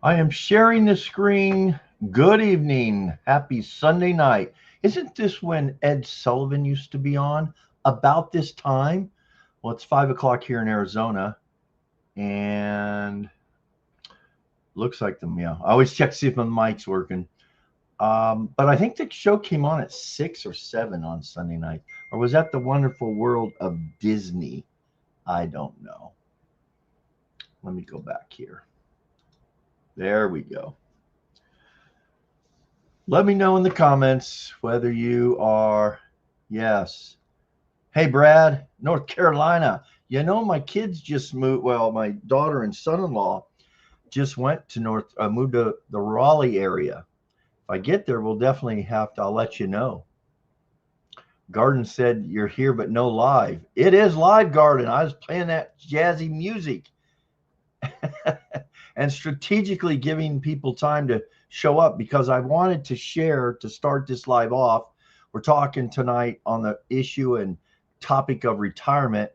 I am sharing the screen. Good evening. Happy Sunday night. Isn't this when Ed Sullivan used to be on about this time? Well, it's 5 o'clock here in Arizona, and looks like them. Yeah, I always check to see if my mic's working. But I think the show came on at 6 or 7 on Sunday night, or was that The Wonderful World of Disney? I don't know. Let me go back here. There we go. Let me know in the comments whether you are, yes. Hey, Brad, North Carolina. You know, my kids just moved. Well, my daughter and son-in-law just went to moved to the Raleigh area. If I get there, we'll definitely have to, I'll let you know. Garden said you're here, but no live. It is live, Garden. I was playing that jazzy music and strategically giving people time to show up because I wanted to share to start this live off. We're talking tonight on the issue and topic of retirement.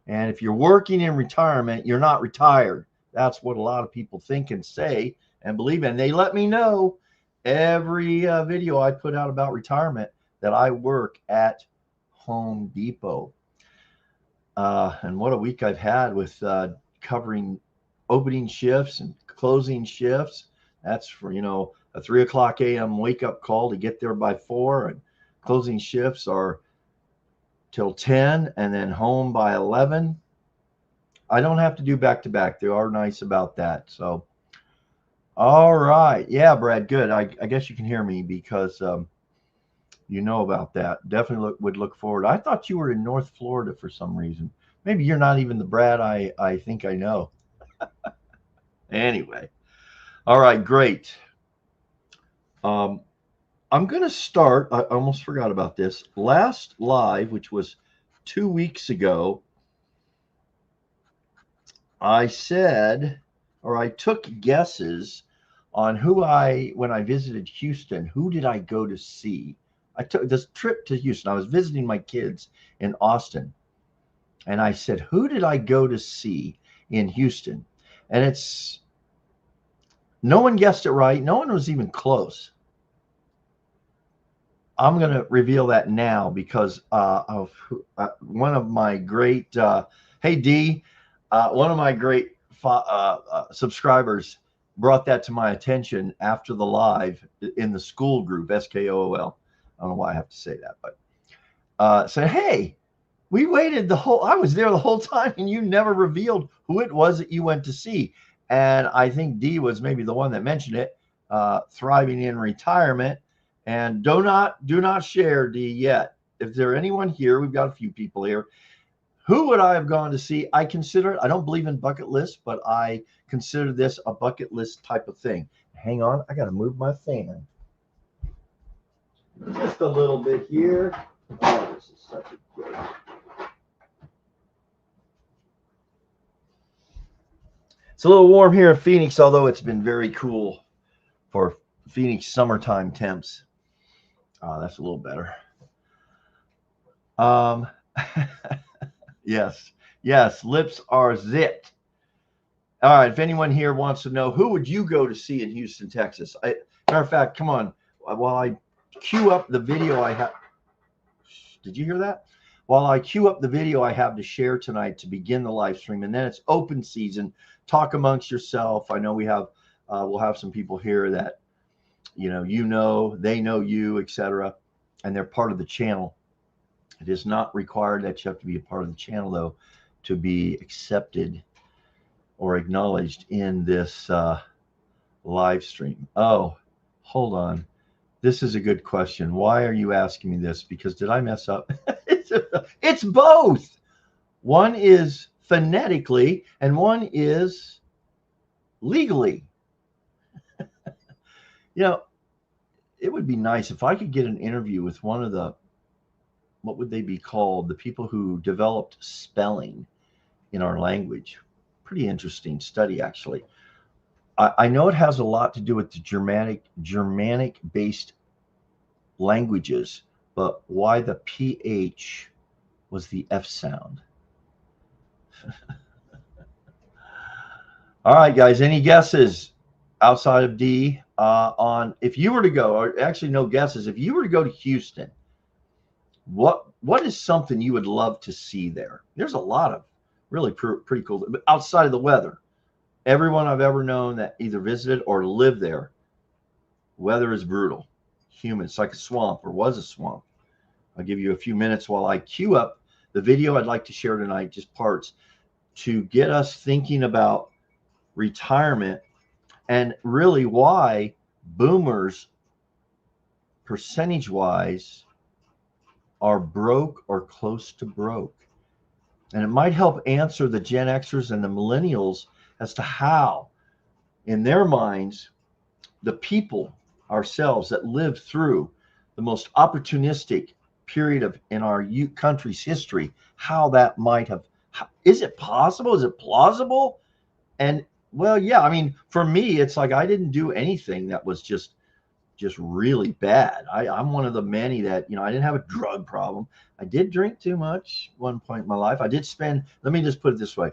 And if you're working in retirement, you're not retired. That's what a lot of people think and say and believe in. They let me know every video I put out about retirement that I work at Home Depot. And what a week I've had with covering opening shifts and closing shifts. That's for, a 3 o'clock a.m. wake up call to get there by 4, and closing shifts are till 10 and then home by 11. I don't have to do back to back. They are nice about that. So, all right. Yeah, Brad, good. I guess you can hear me because you know about that. Definitely would look forward. I thought you were in North Florida for some reason. Maybe you're not even the Brad I think I know. Anyway, all right, great. I'm going to start. I almost forgot about this. Last live, which was 2 weeks ago, I said, or I took guesses on when I visited Houston, who did I go to see? I took this trip to Houston. I was visiting my kids in Austin. And I said, who did I go to see in Houston? And no one guessed it right. No one was even close. I'm going to reveal that now because of one of my great, hey, D, one of my great subscribers brought that to my attention after the live in the school group, SKOOL. I don't know why I have to say that, but said, hey, I was there the whole time and you never revealed who it was that you went to see. And I think D was maybe the one that mentioned it, thriving in retirement. And do not share, D, yet. If there anyone here, we've got a few people here. Who would I have gone to see? I don't believe in bucket lists, but I consider this a bucket list type of thing. Hang on, I got to move my fan. Just a little bit here. Oh, this is such a good. It's a little warm here in Phoenix, although it's been very cool for Phoenix summertime temps. That's a little better. Yes, lips are zipped. All right, if anyone here wants to know, who would you go to see in Houston, Texas? Matter of fact, come on. While I queue up the video I have. Did you hear that? While I queue up the video I have to share tonight to begin the live stream, and then it's open season. Talk amongst yourself. I know we'll have some people here that they know you, etc., and they're part of the channel. It is not required that you have to be a part of the channel, though, to be accepted or acknowledged in this live stream. Oh, hold on. This is a good question. Why are you asking me this? Because did I mess up? It's both. One is phonetically and one is legally. It would be nice if I could get an interview with one of what would they be called? The people who developed spelling in our language. Pretty interesting study, actually. I know it has a lot to do with the Germanic-based languages, but why the PH was the F sound. All right, guys, any guesses? outside of D, on if you were to go, or actually no guesses, if you were to go to Houston, what is something you would love to see there? There's a lot of really pretty cool, but outside of the weather. Everyone I've ever known that either visited or lived there, weather is brutal. Humid, it's like a swamp, or was a swamp. I'll give you a few minutes while I queue up the video I'd like to share tonight, just parts, to get us thinking about retirement and really why boomers, percentage wise, are broke or close to broke. And it might help answer the Gen Xers and the millennials as to how, in their minds, the people ourselves that lived through the most opportunistic period of in our country's history, how that might have, is it possible? Is it plausible? And well, yeah, I mean, for me, it's like I didn't do anything that was just really bad. I'm one of the many that, I didn't have a drug problem. I did drink too much one point in my life. I did spend, let me just put it this way.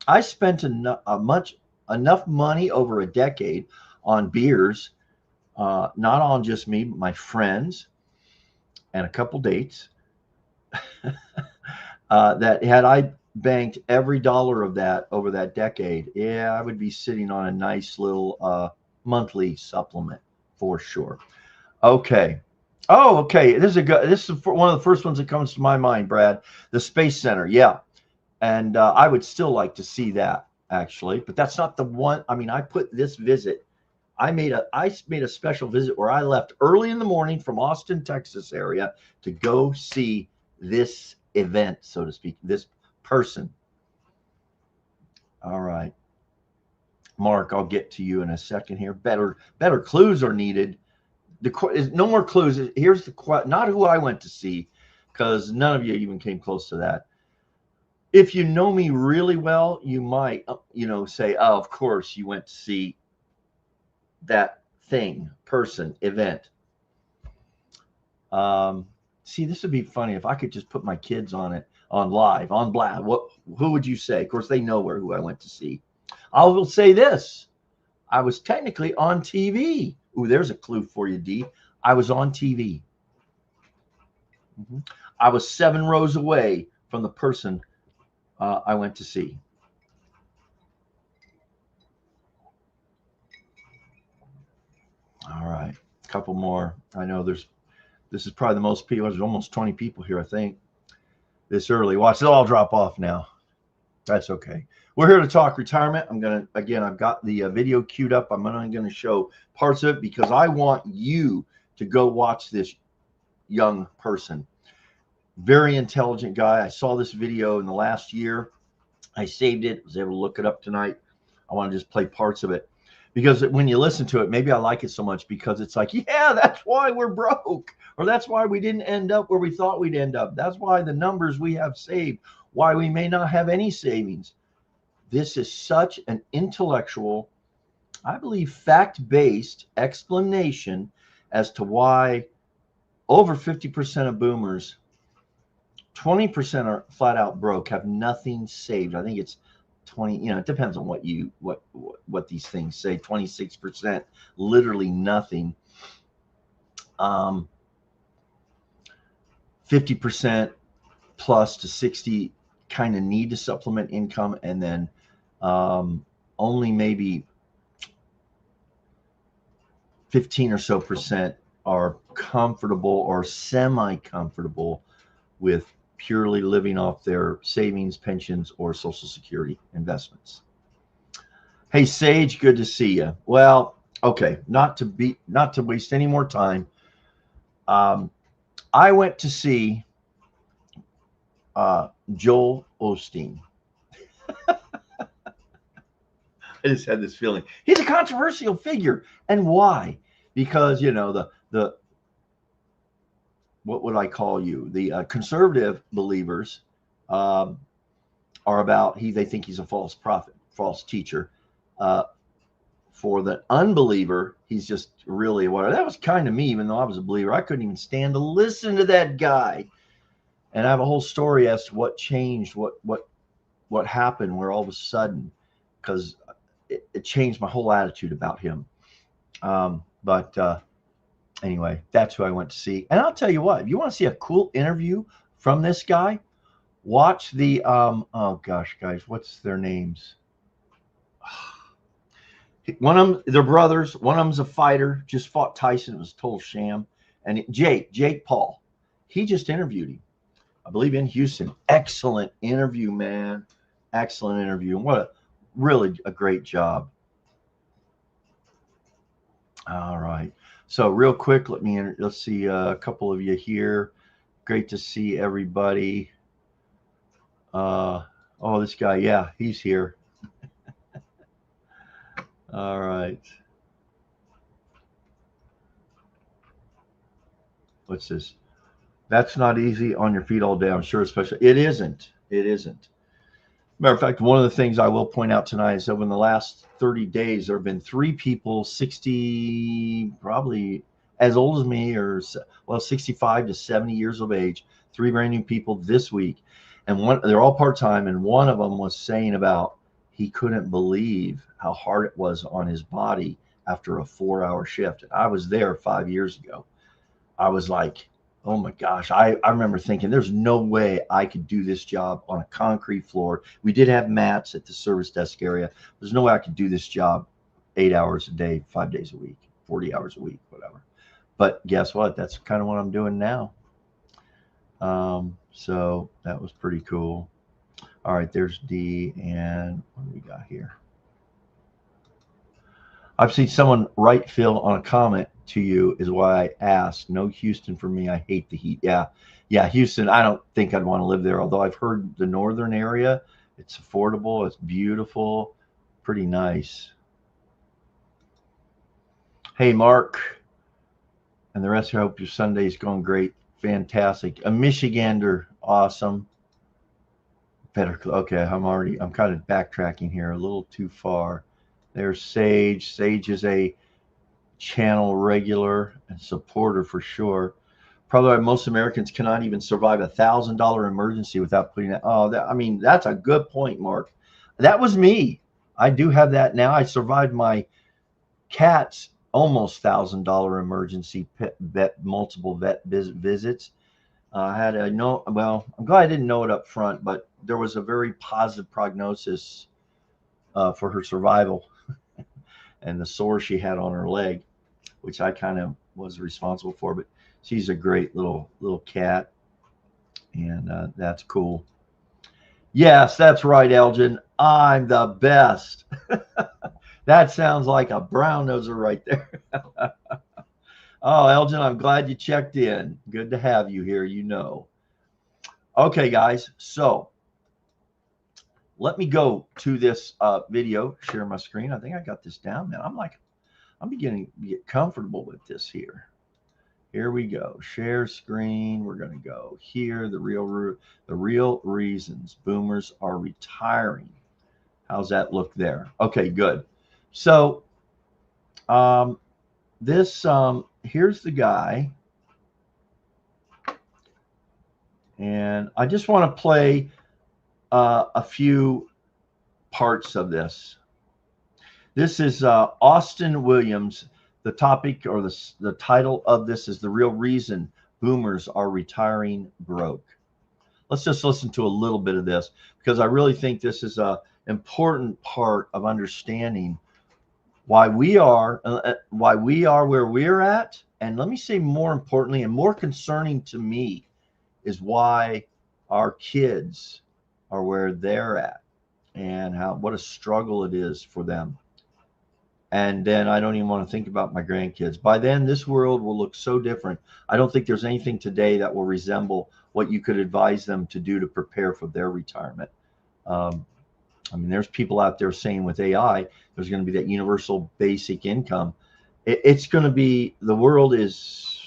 I spent enough money over a decade on beers, not on just me, but my friends and a couple dates, that had I banked every dollar of that over that decade, yeah, I would be sitting on a nice little monthly supplement for sure. Okay. Oh, okay. This is one of the first ones that comes to my mind, Brad. The Space Center. Yeah. And I would still like to see that, actually, but that's not the one. I mean, I put this visit. I made a special visit where I left early in the morning from Austin, Texas area to go see this event, so to speak, this person. All right, Mark, I'll get to you in a second here. Better clues are needed. No more clues. Here's the not who I went to see, because none of you even came close to that. If you know me really well, you might, say, oh, of course you went to see that thing, person, event. See, this would be funny if I could just put my kids on it, on live, on blast. Who would you say? Of course, they know who I went to see. I will say this. I was technically on TV. Ooh, there's a clue for you, D. I was on TV. I was 7 rows away from the person I went to see. All right, a couple more. I know this is probably the most people. There's almost 20 people here, I think, this early. Watch, they'll all drop off now. That's okay. We're here to talk retirement. I've got the video queued up. I'm only going to show parts of it because I want you to go watch this young person. Very intelligent guy. I saw this video in the last year. I saved it, was able to look it up tonight. I want to just play parts of it because when you listen to it, maybe I like it so much because it's like, yeah, that's why we're broke, or that's why we didn't end up where we thought we'd end up. That's why the numbers we have saved, why we may not have any savings. This is such an intellectual, I believe, fact-based explanation as to why over 50% of boomers, 20% are flat out broke, have nothing saved. I think it's 20, it depends on what these things say. 26%, literally nothing. 50% plus to 60 kind of need to supplement income, and then only maybe 15 or so percent are comfortable or semi-comfortable with purely living off their savings, pensions, or Social Security investments. Hey, Sage, good to see you. Well, okay, not to waste any more time. I went to see Joel Osteen. I just had this feeling he's a controversial figure, and why? Because the what would I call you? The conservative believers are about they think he's a false prophet, false teacher. For the unbeliever, he's just really that was kind of me, even though I was a believer. I couldn't even stand to listen to that guy. And I have a whole story as to what changed, what happened, where all of a sudden, because it changed my whole attitude about him. But anyway, that's who I went to see. And I'll tell you what, if you want to see a cool interview from this guy, watch the oh gosh, guys, what's their names? One of them, they're brothers. One of them's a fighter, just fought Tyson. It was a total sham. And Jake Paul, he just interviewed him, I believe, in Houston. Excellent interview, man. Excellent interview. And what a really a great job. All right. So real quick, let's see a couple of you here. Great to see everybody. Oh, this guy, yeah, he's here. All right. What's this? That's not easy on your feet all day, I'm sure, especially. It isn't. It isn't. Matter of fact, one of the things I will point out tonight is that in the last 30 days, there have been 3 people 60, probably as old as me, or 65 to 70 years of age, 3 brand new people this week. And they're all part-time, and one of them was saying about he couldn't believe how hard it was on his body after a 4-hour shift. I was there 5 years ago. I was like, oh my gosh, I remember thinking there's no way I could do this job on a concrete floor. We did have mats at the service desk area. There's no way I could do this job 8 hours a day, 5 days a week, 40 hours a week, whatever. But guess what? That's kind of what I'm doing now. So that was pretty cool. All right, there's D, and what do we got here? I've seen someone write, Phil, on a comment to you is why I asked. No Houston for me. I hate the heat. Yeah, Houston, I don't think I'd want to live there, although I've heard the northern area, it's affordable, it's beautiful, pretty nice. Hey, Mark, and the rest of you, I hope your Sunday's going great. Fantastic. A Michigander, awesome. Better, okay, I'm kind of backtracking here a little too far. There's Sage. Sage is a channel regular and supporter for sure. Probably most Americans cannot even survive $1,000 emergency without putting that. Oh, that's a good point, Mark. That was me. I do have that now. I survived my cat's almost $1,000 emergency multiple vet visits. I had I'm glad I didn't know it up front, but there was a very positive prognosis for her survival and the sore she had on her leg, which I kind of was responsible for, but she's a great little cat, and that's cool. Yes, that's right, Elgin. I'm the best. That sounds like a brown noser right there. Oh, Elgin, I'm glad you checked in. Good to have you here, Okay, guys, so let me go to this video, share my screen. I think I got this down, man. I'm beginning to get comfortable with this here. Here we go. Share screen. We're going to go here. The real reasons boomers are retiring. How's that look there? Okay, good. So here's the guy. And I just want to play a few parts of this. This is Austin Williams. The topic or the title of this is The Real Reason Boomers Are Retiring Broke. Let's just listen to a little bit of this, because I really think this is an important part of understanding why we are where we're at. And let me say, more importantly and more concerning to me, is why our kids are where they're at, and what a struggle it is for them. And then I don't even want to think about my grandkids. By then, this world will look so different. I don't think there's anything today that will resemble what you could advise them to do to prepare for their retirement. There's people out there saying with AI, there's going to be that universal basic income. It's going to be, the world is,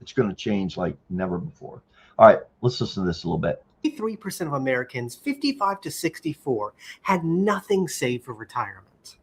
it's going to change like never before. All right, let's listen to this a little bit. 53% of Americans 55 to 64 had nothing saved for retirement.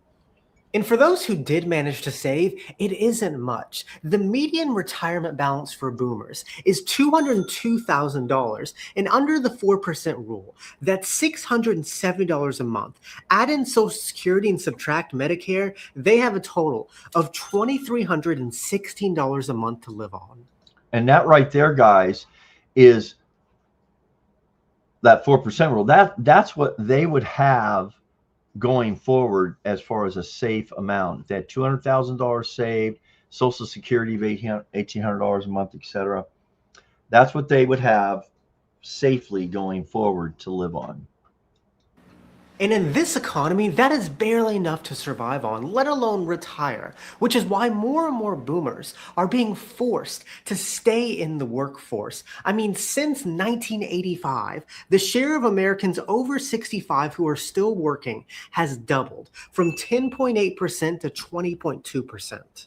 And for those who did manage to save, it isn't much. The median retirement balance for boomers is $202,000, and under the 4% rule, that's $670 a month. Add in Social Security and subtract Medicare, they have a total of $2,316 a month to live on. And that right there, guys, is that 4% rule. That's what they would have going forward as far as a safe amount. If they had $200,000 saved, Social Security of $1,800 a month, etc. That's what they would have safely going forward to live on. And in this economy, that is barely enough to survive on, let alone retire, which is why more and more boomers are being forced to stay in the workforce. I mean, since 1985, the share of Americans over 65 who are still working has doubled from 10.8% to 20.2%.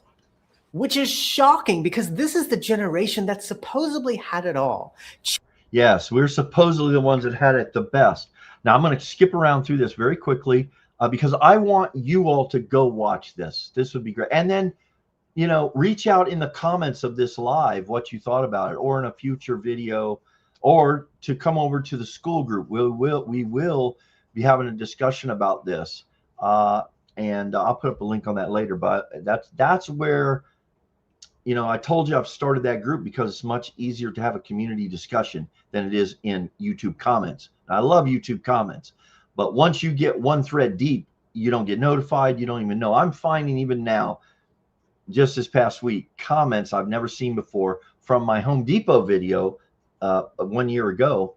Which is shocking because this is the generation that supposedly had it all. Yes, we're supposedly the ones that had it the best. Now, I'm going to skip around through this very quickly because I want you all to go watch this. This would be great. And then, you know, reach out in the comments of this live what you thought about it, or in a future video, or to come over to the school group. We will be having a discussion about this. And I'll put up a link on that later. But that's where, you know, I told you I've started that group because it's much easier to have a community discussion than it is in YouTube comments. I love YouTube comments, but once you get one thread deep, you don't get notified. You don't even know. I'm finding even now, just this past week, comments I've never seen before from my Home Depot video 1 year ago.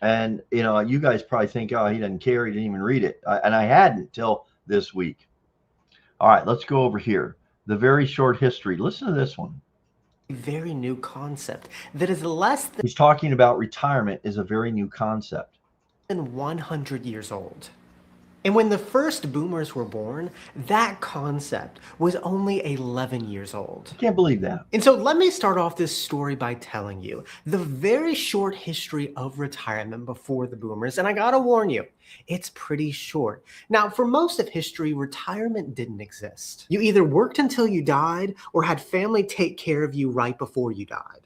And, you know, you guys probably think, oh, he doesn't care. He didn't even read it. And I hadn't till this week. All right, let's go over here. The very short history. Listen to this one. Very new concept that is less than He's talking about retirement is a very new concept. 100 years old. And when the first boomers were born, that concept was only 11 years old. Can't believe that. And so let me start off this story by telling you the very short history of retirement before the boomers. And I gotta warn you, it's pretty short. Now, for most of history, retirement didn't exist. You either worked until you died or had family take care of you right before you died.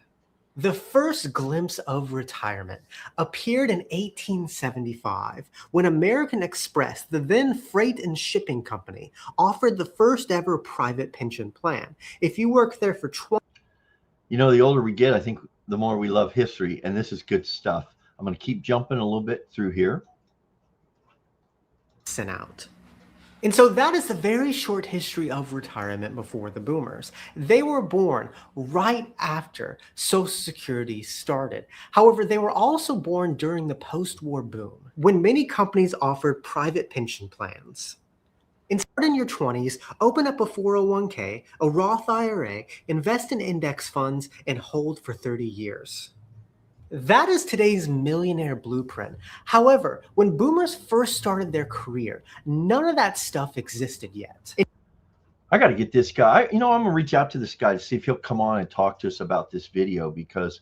The first glimpse of retirement appeared in 1875 when American Express, the then freight and shipping company, offered the first ever private pension plan. If you work there for 20 You know, the older we get, I think the more we love history, and this is good stuff. I'm going to keep jumping a little bit through here. Sent out. And so that is the very short history of retirement before the boomers. They were born right after Social Security started. However, they were also born during the post-war boom, when many companies offered private pension plans. And start in your 20s, open up a 401k, a Roth IRA, invest in index funds, and hold for 30 years. That is today's millionaire blueprint. However, when boomers first started their career, none of that stuff existed yet. I got to get this guy. You know, I'm going to reach out to this guy to see if he'll come on and talk to us about this video because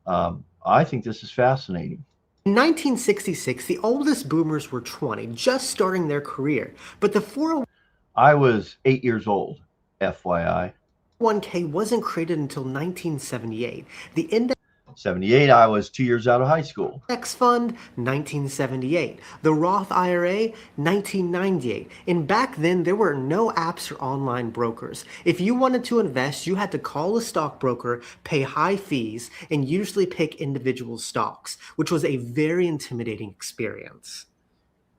I think this is fascinating. In 1966, the oldest boomers were 20, just starting their career. But the 401k I was 8 years old, FYI. wasn't created until 1978. The index 78, I was 2 years out of high school. Index Fund, 1978. The Roth IRA, 1998. And back then, there were no apps or online brokers. If you wanted to invest, you had to call a stockbroker, pay high fees, and usually pick individual stocks, which was a very intimidating experience.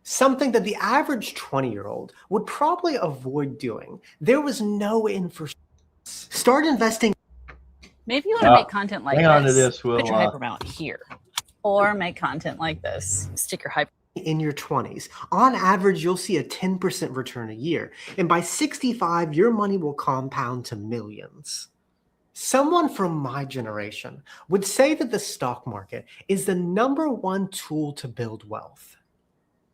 Something that the average 20-year-old would probably avoid doing. There was no infrastructure. Start investing. Maybe you want to make content like hang on to this, put your Will, hypermount here. Or make content like this. Stick your hyper in your 20s. On average, you'll see a 10% return a year. And by 65, your money will compound to millions. Someone from my generation would say that the stock market is the #1 tool to build wealth.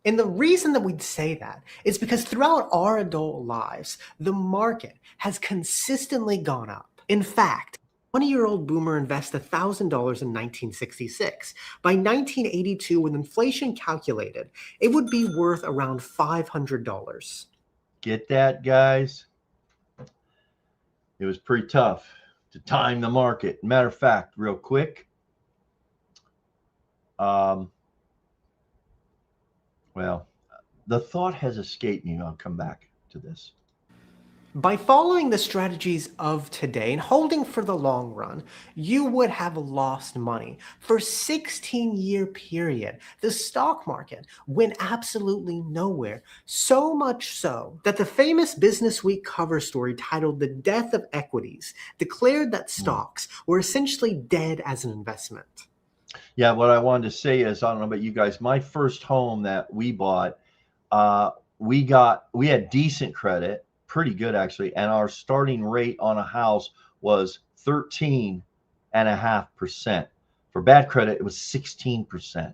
And the reason that we'd say that is because throughout our adult lives, the market has consistently gone up. In fact, 20-year-old boomer invests $1,000 in 1966. By 1982, with inflation calculated, it would be worth around $500. Get that, guys? It was pretty tough to time the market. Matter of fact, real quick, well, the thought has escaped me. I'll come back to this. By following the strategies of today and holding for the long run, you would have lost money. For a 16-year period, the stock market went absolutely nowhere, so much so that the famous Business Week cover story titled "The Death of Equities" declared that stocks were essentially dead as an investment. Yeah, what I wanted to say is, I don't know about you guys, my first home that we bought, we had decent credit, pretty good actually, and our starting rate on a house was 13.5%. For bad credit, it was 16%.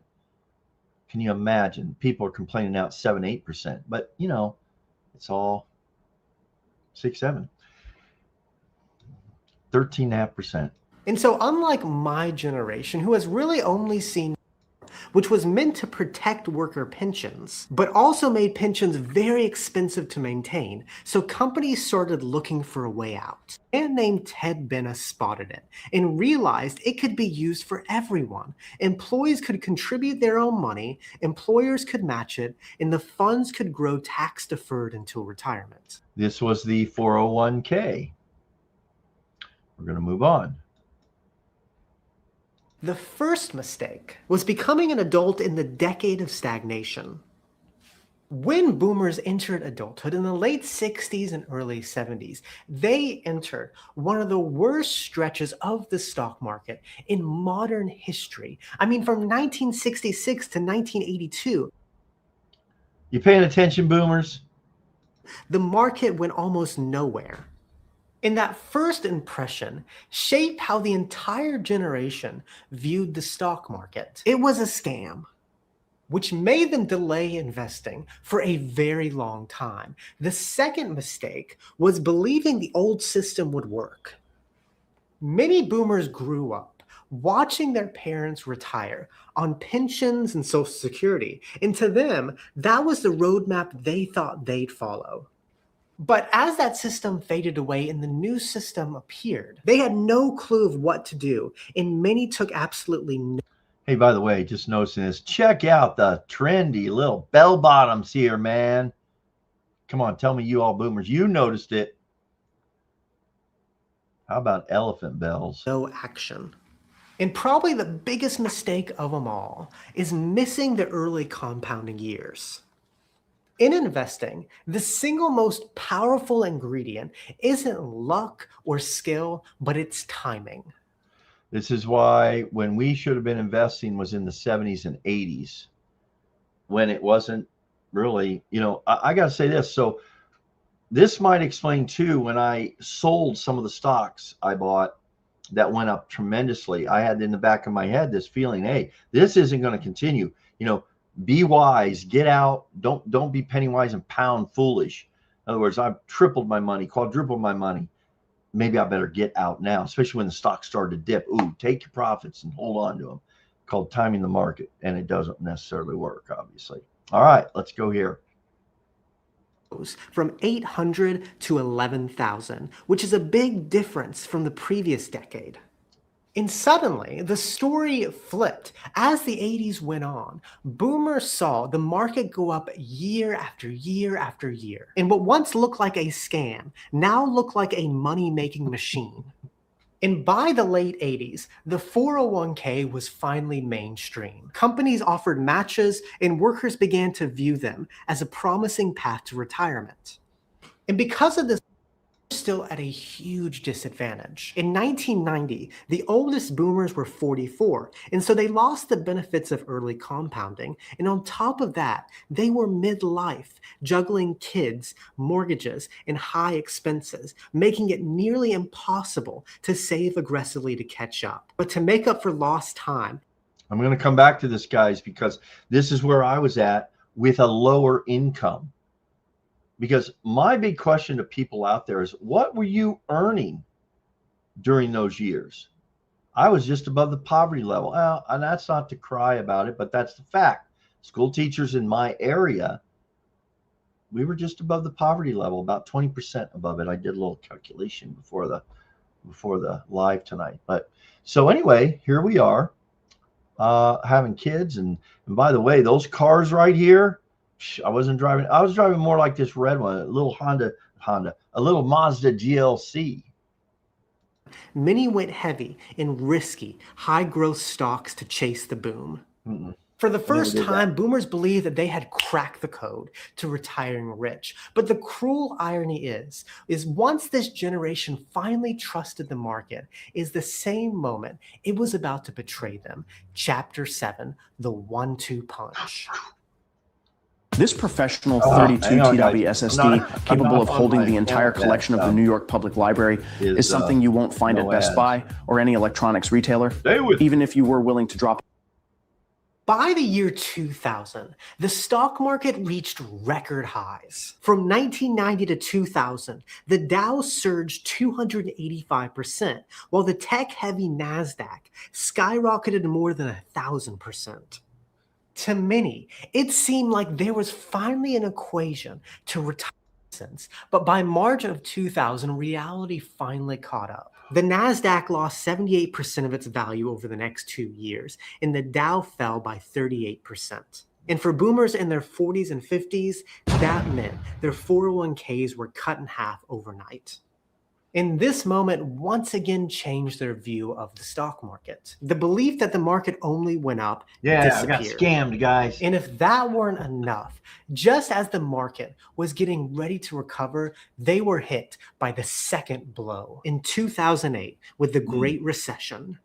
Can you imagine? People are complaining now it's 7-8%, but you know, it's all 6-7, 13.5%. And so, unlike my generation, who has really only seen, which was meant to protect worker pensions, but also made pensions very expensive to maintain, so companies started looking for a way out. A man named Ted Bennis spotted it and realized it could be used for everyone. Employees could contribute their own money, employers could match it, and the funds could grow tax-deferred until retirement. This was the 401k. We're going to move on. The first mistake was becoming an adult in the decade of stagnation. When boomers entered adulthood in the late 60s and early 70s, they entered one of the worst stretches of the stock market in modern history. I mean, from 1966 to 1982. You paying attention, boomers? The market went almost nowhere. And that first impression shaped how the entire generation viewed the stock market. It was a scam, which made them delay investing for a very long time. The second mistake was believing the old system would work. Many boomers grew up watching their parents retire on pensions and Social Security, and to them, that was the roadmap they thought they'd follow. But as that system faded away and the new system appeared, they had no clue of what to do, and many took absolutely no. Hey, by the way, just noticing this, check out the trendy little bell bottoms here, man. Come on, tell me you all boomers, you noticed it. How about elephant bells? No action. And probably the biggest mistake of them all is missing the early compounding years. In investing, the single most powerful ingredient isn't luck or skill, but it's timing. This is why when we should have been investing was in the 70s and 80s, when it wasn't really, you know, I got to say this. So this might explain too, when I sold some of the stocks I bought that went up tremendously, I had in the back of my head this feeling, hey, this isn't going to continue. You know, be wise, get out. Don't be penny wise and pound foolish. In other words, I've tripled my money, quadrupled my money. Maybe I better get out now, especially when the stock started to dip. Ooh, take your profits and hold on to them. Called timing the market, and it doesn't necessarily work, obviously. All right, let's go here. From 800 to 11,000, which is a big difference from the previous decade. And suddenly, the story flipped. As the 80s went on, boomers saw the market go up year after year after year. And what once looked like a scam now looked like a money-making machine. And by the late 80s, the 401k was finally mainstream. Companies offered matches, and workers began to view them as a promising path to retirement. And because of this, still at a huge disadvantage. In 1990, the oldest boomers were 44, and so they lost the benefits of early compounding. And on top of that, they were midlife, juggling kids, mortgages, and high expenses, making it nearly impossible to save aggressively to catch up. But to make up for lost time, I'm going to come back to this, guys, because this is where I was at with a lower income. Because my big question to people out there is, what were you earning during those years? I was just above the poverty level. Well, and that's not to cry about it, but that's the fact. School teachers in my area, we were just above the poverty level, about 20% above it. I did a little calculation before the live tonight. But so anyway, here we are, having kids. And by the way, those cars right here, I wasn't driving. I was driving more like this red one, a little a little Mazda GLC. Many went heavy in risky, high-growth stocks to chase the boom. For the first time, boomers believed that they had cracked the code to retiring rich. But the cruel irony is once this generation finally trusted the market, is the same moment it was about to betray them. Chapter 7, the 1-2 punch. This professional 32 TW SSD, capable of holding the entire collection of the New York Public Library, is something you won't find at Best Buy or any electronics retailer, even if you were willing to drop. By the year 2000, the stock market reached record highs. From 1990 to 2000, the Dow surged 285%, while the tech-heavy NASDAQ skyrocketed more than 1,000%. To many, it seemed like there was finally an equation to retirement, but by March of 2000, reality finally caught up. The NASDAQ lost 78% of its value over the next 2 years, and the Dow fell by 38%. And for boomers in their 40s and 50s, that meant their 401ks were cut in half overnight. And this moment once again changed their view of the stock market. The belief that the market only went up disappeared. I got scammed, guys. And if that weren't enough, just as the market was getting ready to recover, they were hit by the second blow in 2008 with the Great Recession.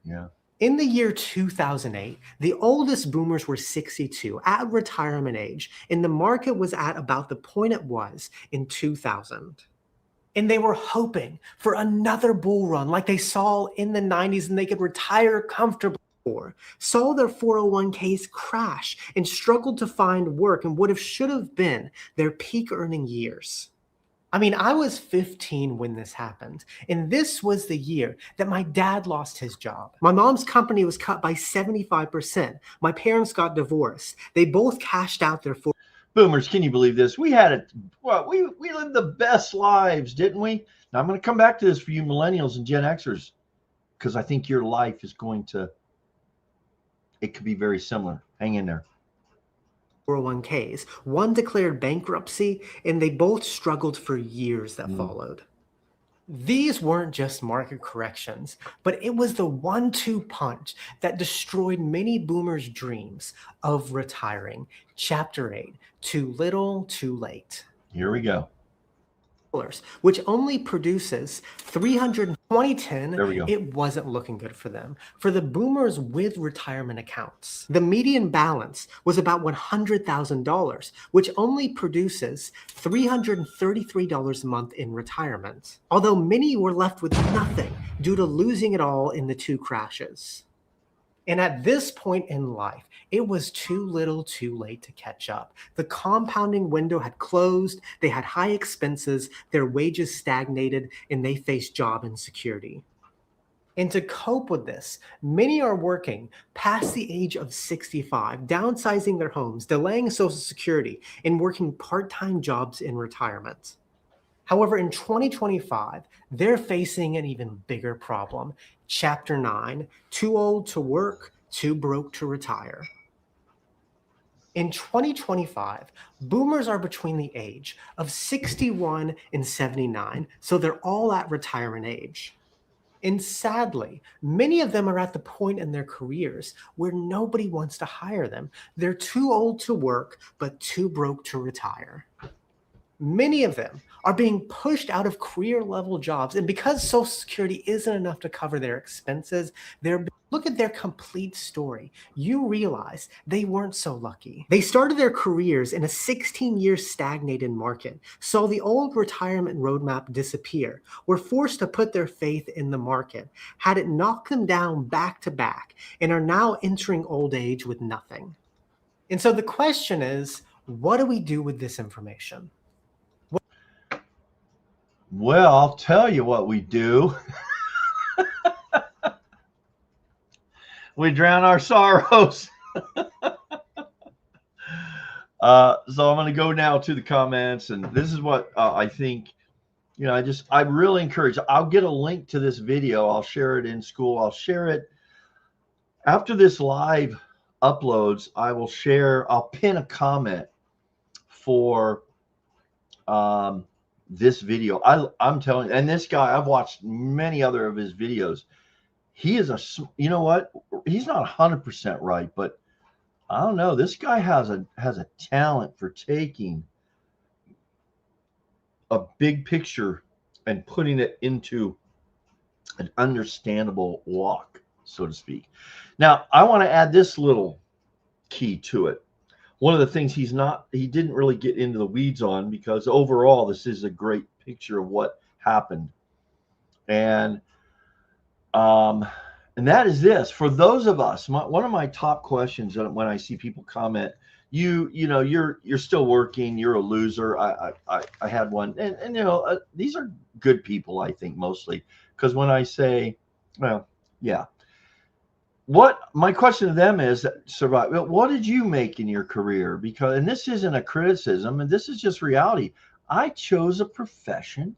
Yeah. In the year 2008, the oldest boomers were 62 at retirement age, and the market was at about the point it was in 2000. And they were hoping for another bull run like they saw in the 90s, and they could retire comfortably. Saw their 401ks crash and struggled to find work in what should have been their peak earning years. I mean, I was 15 when this happened, and this was the year that my dad lost his job. My mom's company was cut by 75%. My parents got divorced. They both cashed out their Boomers, can you believe this? We had it. Well, we lived the best lives, didn't we? Now I'm going to come back to this for you millennials and Gen Xers, because I think your life is it could be very similar. Hang in there. 401ks. One declared bankruptcy, and they both struggled for years that followed. These weren't just market corrections, but it was the 1-2 punch that destroyed many boomers' dreams of retiring. Chapter 8, Too Little, Too Late. Here we go. Which only produces 2010, there we go. It wasn't looking good for them. For the boomers with retirement accounts, the median balance was about $100,000, which only produces $333 a month in retirement. Although many were left with nothing due to losing it all in the 2 crashes. And at this point in life, it was too little too late to catch up. The compounding window had closed, they had high expenses, their wages stagnated, and they faced job insecurity. And to cope with this, many are working past the age of 65, downsizing their homes, delaying Social Security, and working part-time jobs in retirement. However, in 2025, they're facing an even bigger problem. Chapter 9, Too Old to Work, Too Broke to Retire. In 2025, boomers are between the age of 61 and 79, so they're all at retirement age. And sadly, many of them are at the point in their careers where nobody wants to hire them. They're too old to work, but too broke to retire. Many of them are being pushed out of career-level jobs, and because Social Security isn't enough to cover their expenses, look at their complete story. You realize they weren't so lucky. They started their careers in a 16-year stagnated market, saw the old retirement roadmap disappear, were forced to put their faith in the market, had it knock them down back to back, and are now entering old age with nothing. And so the question is, what do we do with this information? Well, I'll tell you what we do. We drown our sorrows. So I'm going to go now to the comments, and this is what I think. You know, I really encourage. I'll get a link to this video. I'll share it in school. I'll share it after this live uploads. I'll pin a comment for this video. I'm telling you, and this guy, I've watched many other of his videos. He is you know what? He's not 100% right, but I don't know. This guy has a talent for taking a big picture and putting it into an understandable walk, so to speak. Now, I want to add this little key to it. One of the things he didn't really get into the weeds on, because overall, this is a great picture of what happened. And that is this. For those of us, one of my top questions when I see people comment, you know, you're still working, you're a loser. I had one, and you know, these are good people, I think, mostly, because when I say, well, yeah. What my question to them is, what did you make in your career? Because, and this isn't a criticism, and this is just reality. I chose a profession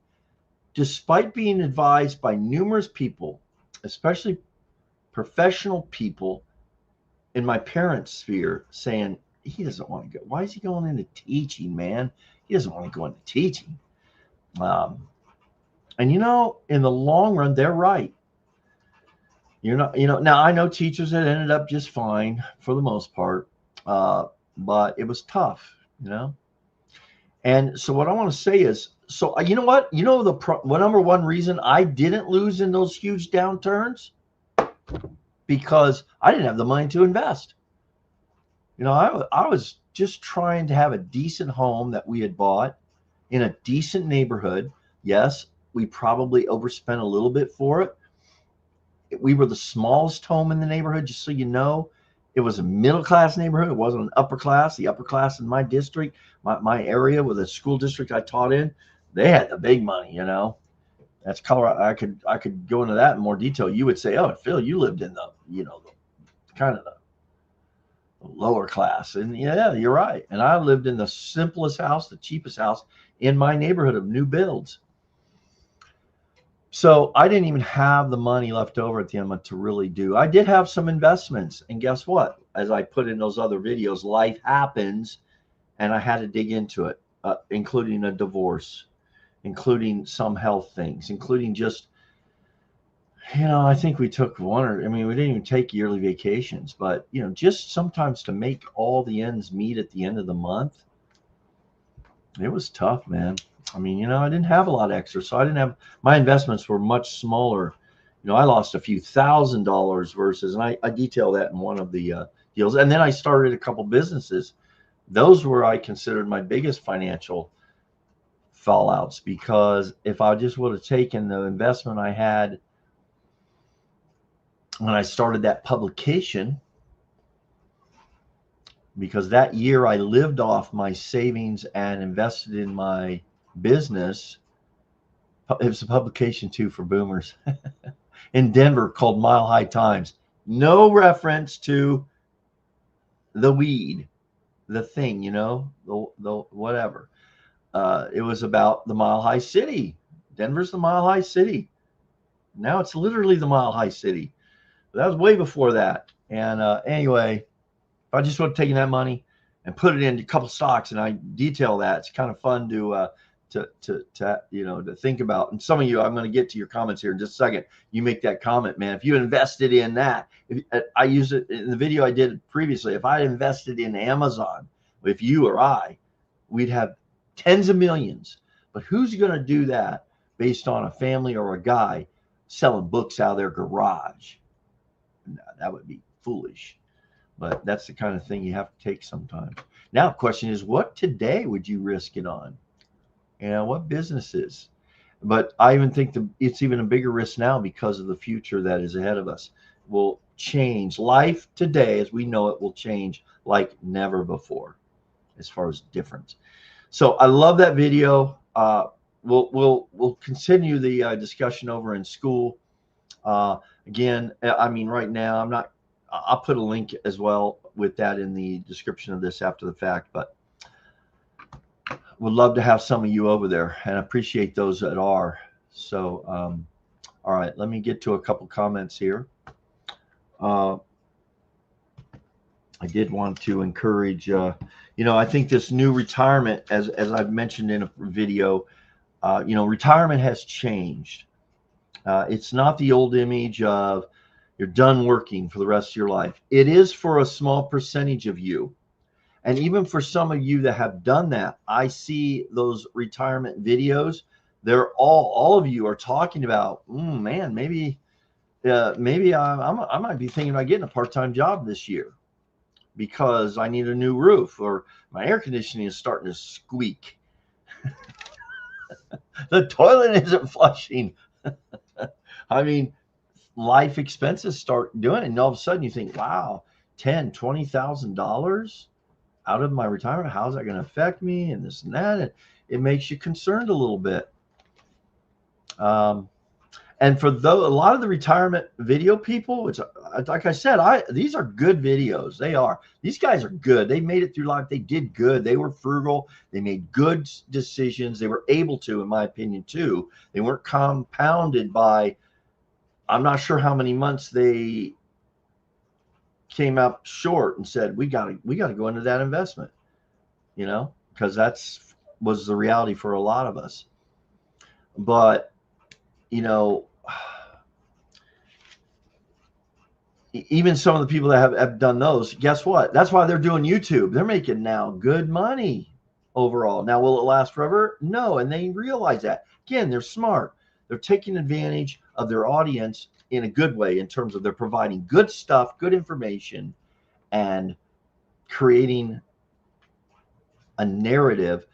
despite being advised by numerous people, especially professional people in my parents' sphere, saying he doesn't want to go. Why is he going into teaching, man? He doesn't want to go into teaching. And you know, in the long run, they're right. You're not, you know, now I know teachers that ended up just fine for the most part, but it was tough, you know. And so what I want to say is, so you know what? You know what number one reason I didn't lose in those huge downturns? Because I didn't have the money to invest. You know, I was just trying to have a decent home that we had bought in a decent neighborhood. Yes, we probably overspent a little bit for it. We were the smallest home in the neighborhood, just so you know. It was a middle-class neighborhood. It wasn't an upper class. The upper class in my district, my area with the school district I taught in, they had the big money, you know. That's Colorado. I could go into that in more detail. You would say, oh, Phil, you lived in the, you know, the kind of the lower class. And yeah, you're right. And I lived in the simplest house, the cheapest house in my neighborhood of new builds. So I didn't even have the money left over at the end to really do. I did have some investments, and guess what? As I put in those other videos, life happens, and I had to dig into it, including a divorce, including some health things, including just, you know, I think we took we didn't even take yearly vacations, but, you know, just sometimes to make all the ends meet at the end of the month, it was tough, man. I mean, you know, I didn't have a lot extra, so my investments were much smaller. You know, I lost a few $1,000s versus, and I detail that in one of the deals. And then I started a couple businesses. Those were, I considered, my biggest financial fallouts, because if I just would have taken the investment I had when I started that publication, because that year I lived off my savings and invested in my business. It was a publication too for boomers in Denver called Mile High Times. No reference to the weed, the thing, you know, the whatever. It was about the Mile High City. Denver's the Mile High City. Now it's literally the Mile High City. That was way before that. And anyway, if I just would have taken that money and put it in a couple stocks, and I detail that, it's kind of fun to you know, to think about. And some of you, I'm going to get to your comments here in just a second. You make that comment, man. If you invested in that, I used it in the video I did previously. If I invested in Amazon, if you or I, we'd have tens of millions. But who's going to do that based on a family or a guy selling books out of their garage? No, that would be foolish. But that's the kind of thing you have to take sometimes. Now, the question is, what today would you risk it on? You know, what businesses? But I even think it's even a bigger risk now, because of the future that is ahead of us. Will change. Life today, as we know it, will change like never before, as far as difference. So I love that video. We'll continue the discussion over in school. Again, I mean, right now I'll put a link as well with that in the description of this after the fact, but would love to have some of you over there, and appreciate those that are. So, all right, let me get to a couple comments here. I did want to encourage, I think this new retirement, as I've mentioned in a video, retirement has changed. It's not the old image of you're done working for the rest of your life. It is for a small percentage of you. And even for some of you that have done that, I see those retirement videos. They're all of you are talking about, man, maybe I might be thinking about getting a part-time job this year because I need a new roof, or my air conditioning is starting to squeak. The toilet isn't flushing. I mean, life expenses start doing it, and all of a sudden you think, wow, $10,000-$20,000 out of my retirement, how's that going to affect me, and this and that, and it makes you concerned a little bit. And for a lot of the retirement video people, it's like I said, these are good videos. They are. These guys are good. They made it through life. They did good. They were frugal. They made good decisions. They were able to, in my opinion, too. They weren't compounded by, I'm not sure how many months they came up short and said, we got to go into that investment, because was the reality for a lot of us. But, even some of the people that have done those, guess what? That's why they're doing YouTube. They're making now good money overall. Now, will it last forever? No. And they realize that. Again, they're smart. They're taking advantage of their audience in a good way, in terms of they're providing good stuff, good information, and creating a narrative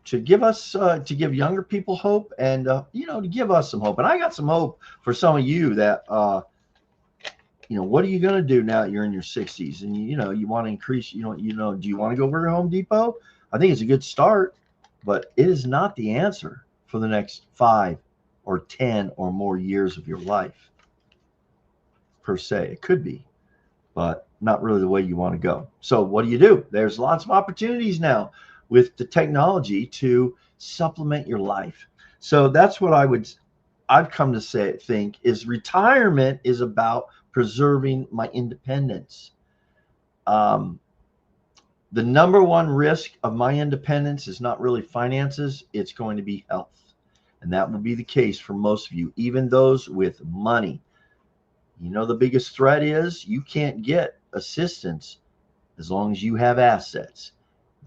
to give us, to give younger people hope, and, to give us some hope. And I got some hope for some of you that, what are you going to do now that you're in your 60s and you want to increase, do you want to go over to Home Depot? I think it's a good start, but it is not the answer for the next 5 or 10 or more years of your life, per se. It could be, but not really the way you want to go. So what do? There's lots of opportunities now with the technology to supplement your life. So that's what I've come to think is retirement is about preserving my independence. The number one risk of my independence is not really finances. It's going to be health. And that will be the case for most of you, even those with money. The biggest threat is you can't get assistance as long as you have assets.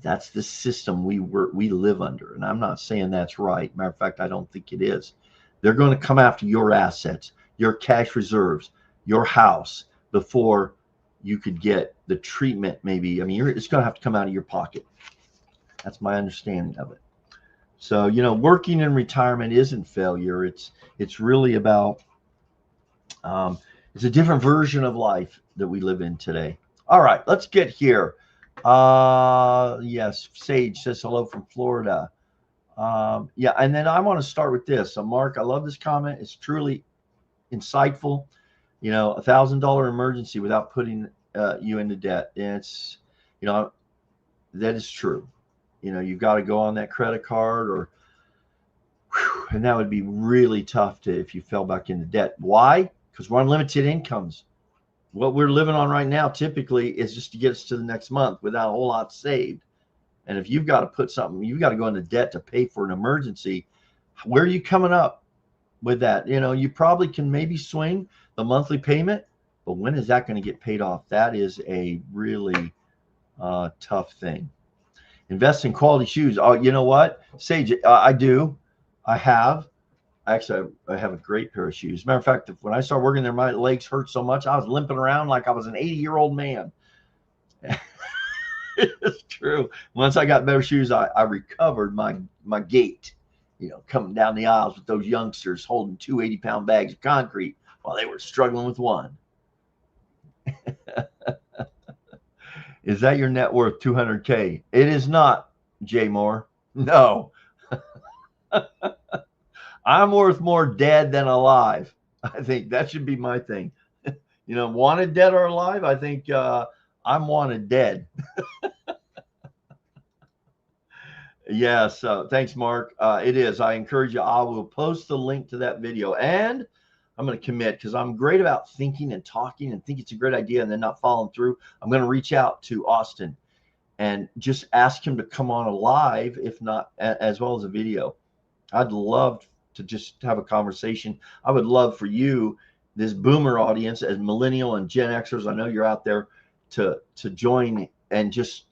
That's the system we live under. And I'm not saying that's right. Matter of fact, I don't think it is. They're going to come after your assets, your cash reserves, your house, before you could get the treatment. Maybe, it's going to have to come out of your pocket. That's my understanding of it. So, working in retirement isn't failure. It's really about, it's a different version of life that we live in today. All right, let's get here. Yes, Sage says hello from Florida. Yeah, and then I want to start with this. So, Mark, I love this comment. It's truly insightful. $1,000 emergency without putting you into debt. And it's, that is true. You've got to go on that credit card, and that would be really tough if you fell back into debt. Why? Because we're on limited incomes. What we're living on right now typically is just to get us to the next month without a whole lot saved. And if you've got to put something, you've got to go into debt to pay for an emergency. Where are you coming up with that? You probably can maybe swing the monthly payment, but when is that going to get paid off? That is a really tough thing. Invest in quality shoes. Oh, you know what, Sage? I do. I have. Actually, I have a great pair of shoes. Matter of fact, when I started working there, my legs hurt so much, I was limping around like I was an 80-year-old man. It's true. Once I got better shoes, I recovered my gait, coming down the aisles with those youngsters holding 2 80-pound bags of concrete while they were struggling with one. Is that your net worth, 200K? It is not, Jay Moore. No. I'm worth more dead than alive. I think that should be my thing. Wanted dead or alive? I think I'm wanted dead. Yes. Thanks, Mark. It is. I encourage you. I will post the link to that video, and I'm going to commit because I'm great about thinking and talking and think it's a great idea and then not following through. I'm going to reach out to Austin and just ask him to come on a live, if not as well as a video. I'd love to just have a conversation. I would love for you, this boomer audience, as millennial and Gen Xers, I know you're out there, to join and just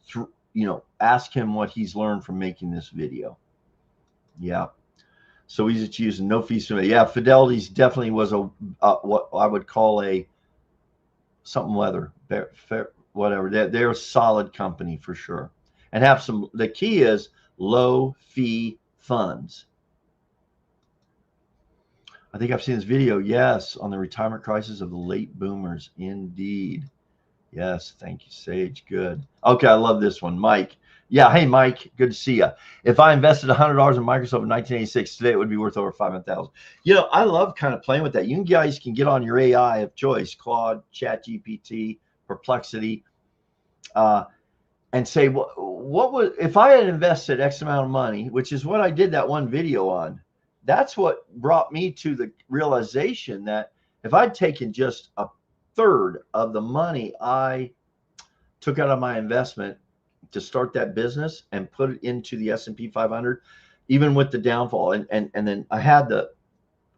ask him what he's learned from making this video. Yeah. So easy to use and no fees to me. Yeah, Fidelity's definitely was a what I would call a something leather, whatever. They're a solid company for sure, and have some. The key is low fee funds. I think I've seen this video. Yes, on the retirement crisis of the late boomers. Indeed. Yes, thank you, Sage. Good. Okay, I love this one, Mike. Yeah, hey, Mike, good to see you. If I invested $100 in Microsoft in 1986, today it would be worth over $500,000. I love kind of playing with that. You guys can get on your AI of choice, Claude, ChatGPT, Perplexity, and say, what would, if I had invested X amount of money, which is what I did that one video on. That's what brought me to the realization that if I'd taken just a third of the money I took out of my investment to start that business and put it into the S&P 500, even with the downfall, and then I had the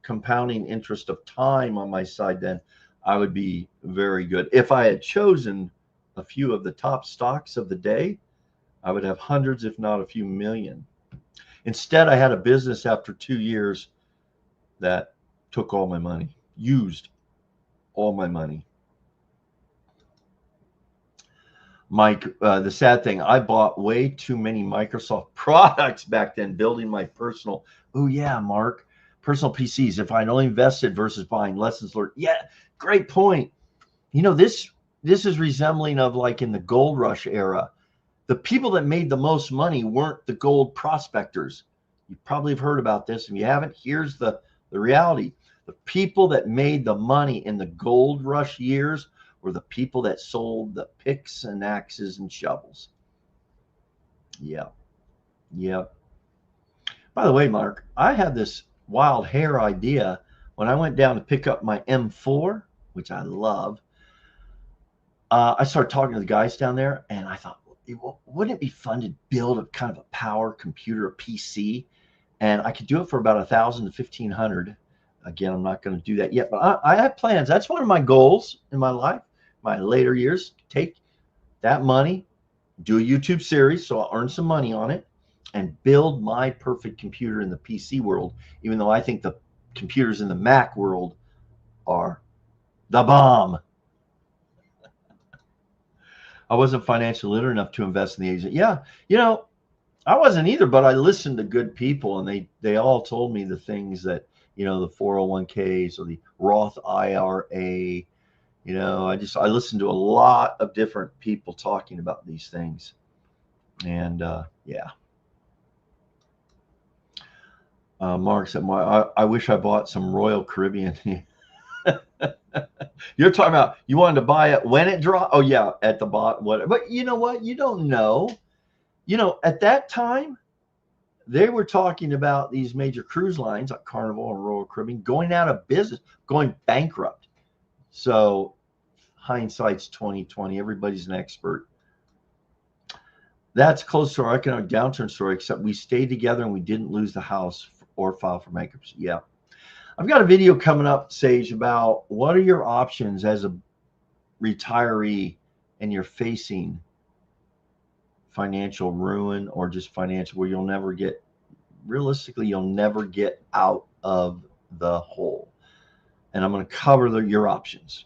compounding interest of time on my side, then I would be very good. If I had chosen a few of the top stocks of the day, I would have hundreds, if not a few million. Instead, I had a business after 2 years that took all my money, used all my money. Mike, the sad thing, I bought way too many Microsoft products back then, building my personal, oh yeah, Mark, personal PCs. If I'd only invested versus buying, lessons learned. Yeah, great point. This is resembling of like in the gold rush era. The people that made the most money weren't the gold prospectors. You probably have heard about this. If you haven't, here's the reality. The people that made the money in the gold rush years were the people that sold the picks and axes and shovels. Yeah. Yeah. By the way, Mark, I had this wild hair idea when I went down to pick up my M4, which I love. I started talking to the guys down there, and I thought, wouldn't it be fun to build a kind of a power computer, a PC? And I could do it for about $1,000 to $1,500. Again, I'm not going to do that yet, but I have plans. That's one of my goals in my life, my later years. Take that money, do a YouTube series, so I'll earn some money on it, and build my perfect computer in the PC world, even though I think the computers in the Mac world are the bomb. I wasn't financially literate enough to invest in the agent. Yeah, I wasn't either, but I listened to good people, and they all told me the things that, the 401ks or the Roth IRA. I listened to a lot of different people talking about these things. And yeah. Mark said, I wish I bought some Royal Caribbean. You're talking about you wanted to buy it when it dropped. Oh yeah, at the bottom. But you know what? You don't know. At that time, they were talking about these major cruise lines like Carnival and Royal Caribbean going out of business, going bankrupt. So hindsight's 2020. Everybody's an expert. That's close to our economic downturn story, except we stayed together and we didn't lose the house or file for bankruptcy. Yeah. I've got a video coming up, Sage, about what are your options as a retiree and you're facing financial ruin or just financial where you'll never get out of the hole. And I'm going to cover your options.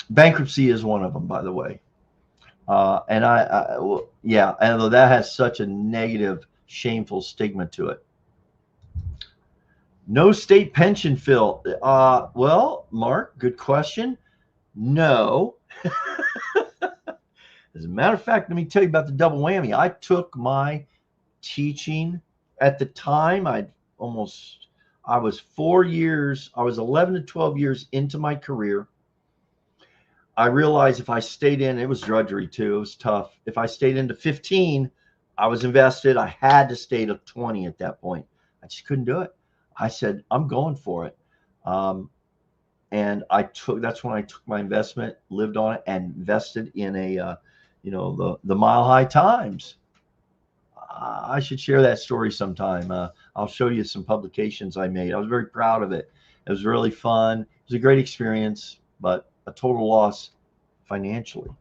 Bankruptcy is one of them, by the way. And although that has such a negative, shameful stigma to it. No state pension, Phil. Well, Mark, good question. No. As a matter of fact, let me tell you about the double whammy. I took my teaching at the time. I was 4 years, I was 11 to 12 years into my career. I realized if I stayed in, it was drudgery too. It was tough. If I stayed into 15, I was invested. I had to stay to 20 at that point. I just couldn't do it. I said, I'm going for it. And that's when I took my investment, lived on it, and invested in the Mile High Times. I should share that story sometime. I'll show you some publications I made. I was very proud of it. It was really fun. It was a great experience, but a total loss financially.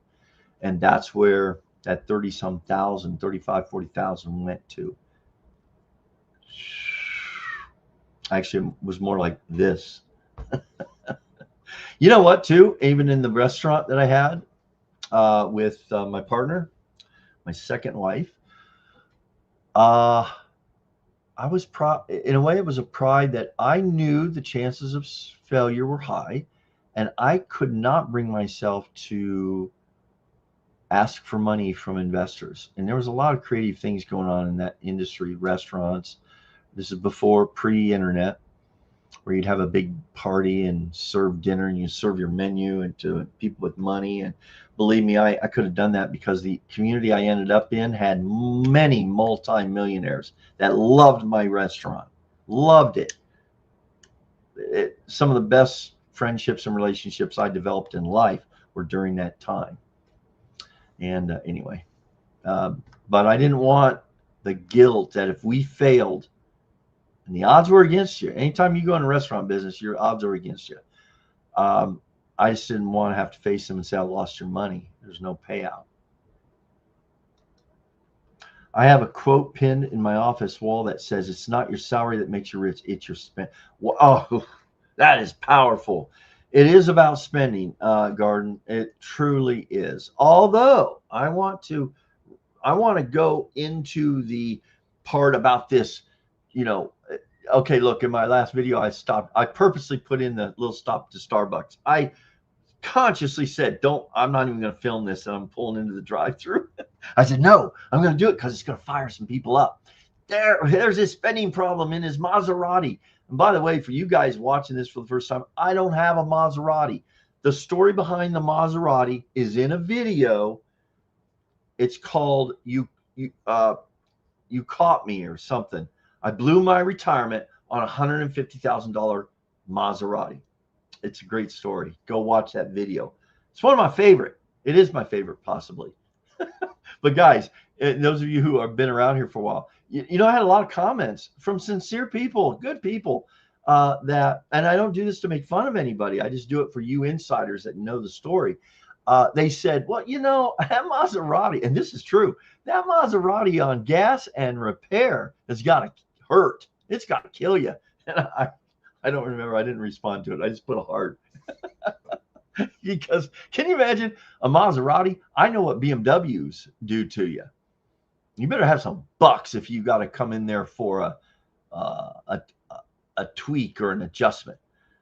And that's where that 30-some thousand, 35, 40,000 went to. Actually, it was more like this. You know what, too? Even in the restaurant that I had with my partner, my second wife, I was in a way, it was a pride that I knew the chances of failure were high, and I could not bring myself to ask for money from investors. And there was a lot of creative things going on in that industry, restaurants. This is before pre-internet, where you'd have a big party and serve dinner, and you serve your menu and to people with money. And believe me, I could have done that because the community I ended up in had many multi-millionaires that loved my restaurant, loved it. Some of the best friendships and relationships I developed in life were during that time. And anyway, but I didn't want the guilt that if we failed, and the odds were against you. Anytime you go in a restaurant business, your odds are against you. I just didn't want to have to face them and say, I lost your money. There's no payout. I have a quote pinned in my office wall that says, it's not your salary that makes you rich, it's your spend. Well, oh, that is powerful. It is about spending, Garden. It truly is. Although I want to go into the part about this, okay, look, in my last video, I purposely put in the little stop to Starbucks. I consciously said, I'm not even going to film this, and I'm pulling into the drive-thru. I said, no, I'm going to do it because it's going to fire some people up. There's this spending problem in his Maserati. And by the way, for you guys watching this for the first time, I don't have a Maserati. The story behind the Maserati is in a video. It's called You Caught Me or something. I blew my retirement on a $150,000 Maserati. It's a great story. Go watch that video. It's one of my favorite. It is my favorite, possibly. But guys, those of you who have been around here for a while, I had a lot of comments from sincere people, good people, and I don't do this to make fun of anybody. I just do it for you insiders that know the story. They said, well, that Maserati, and this is true, that Maserati on gas and repair has got to hurt. It's got to kill you. And I don't remember. I didn't respond to it. I just put a heart. Because can you imagine a Maserati? I know what BMWs do to you. You better have some bucks if you got to come in there for a tweak or an adjustment,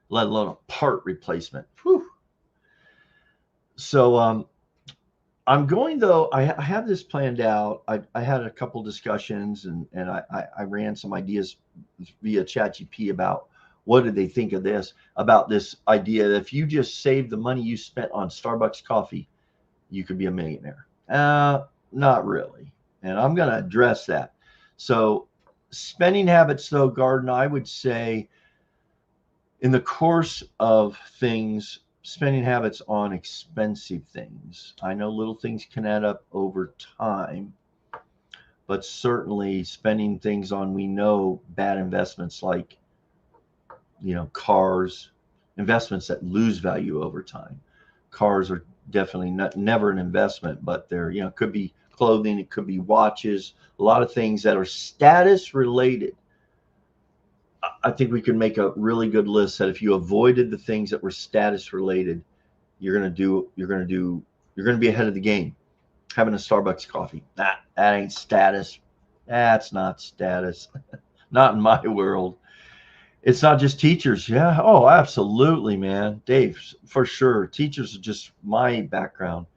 let alone a part replacement. Whew. So I'm going, though, I have this planned out. I had a couple discussions, and I ran some ideas via ChatGPT about what did they think of this, about this idea that if you just save the money you spent on Starbucks coffee, you could be a millionaire. Not really. And I'm going to address that. So spending habits, though, Garden, I would say in the course of things, spending habits on expensive things. I know little things can add up over time, but certainly spending things on, we know, bad investments like, cars, investments that lose value over time. Cars are definitely never an investment, but they're, could be clothing, it could be watches, a lot of things that are status related. I think we could make a really good list that if you avoided the things that were status related, you're going to be ahead of the game. Having a Starbucks coffee, that ain't status. That's not status. Not in my world. It's not just teachers. Yeah. Oh, absolutely, man. Dave, for sure. Teachers are just my background.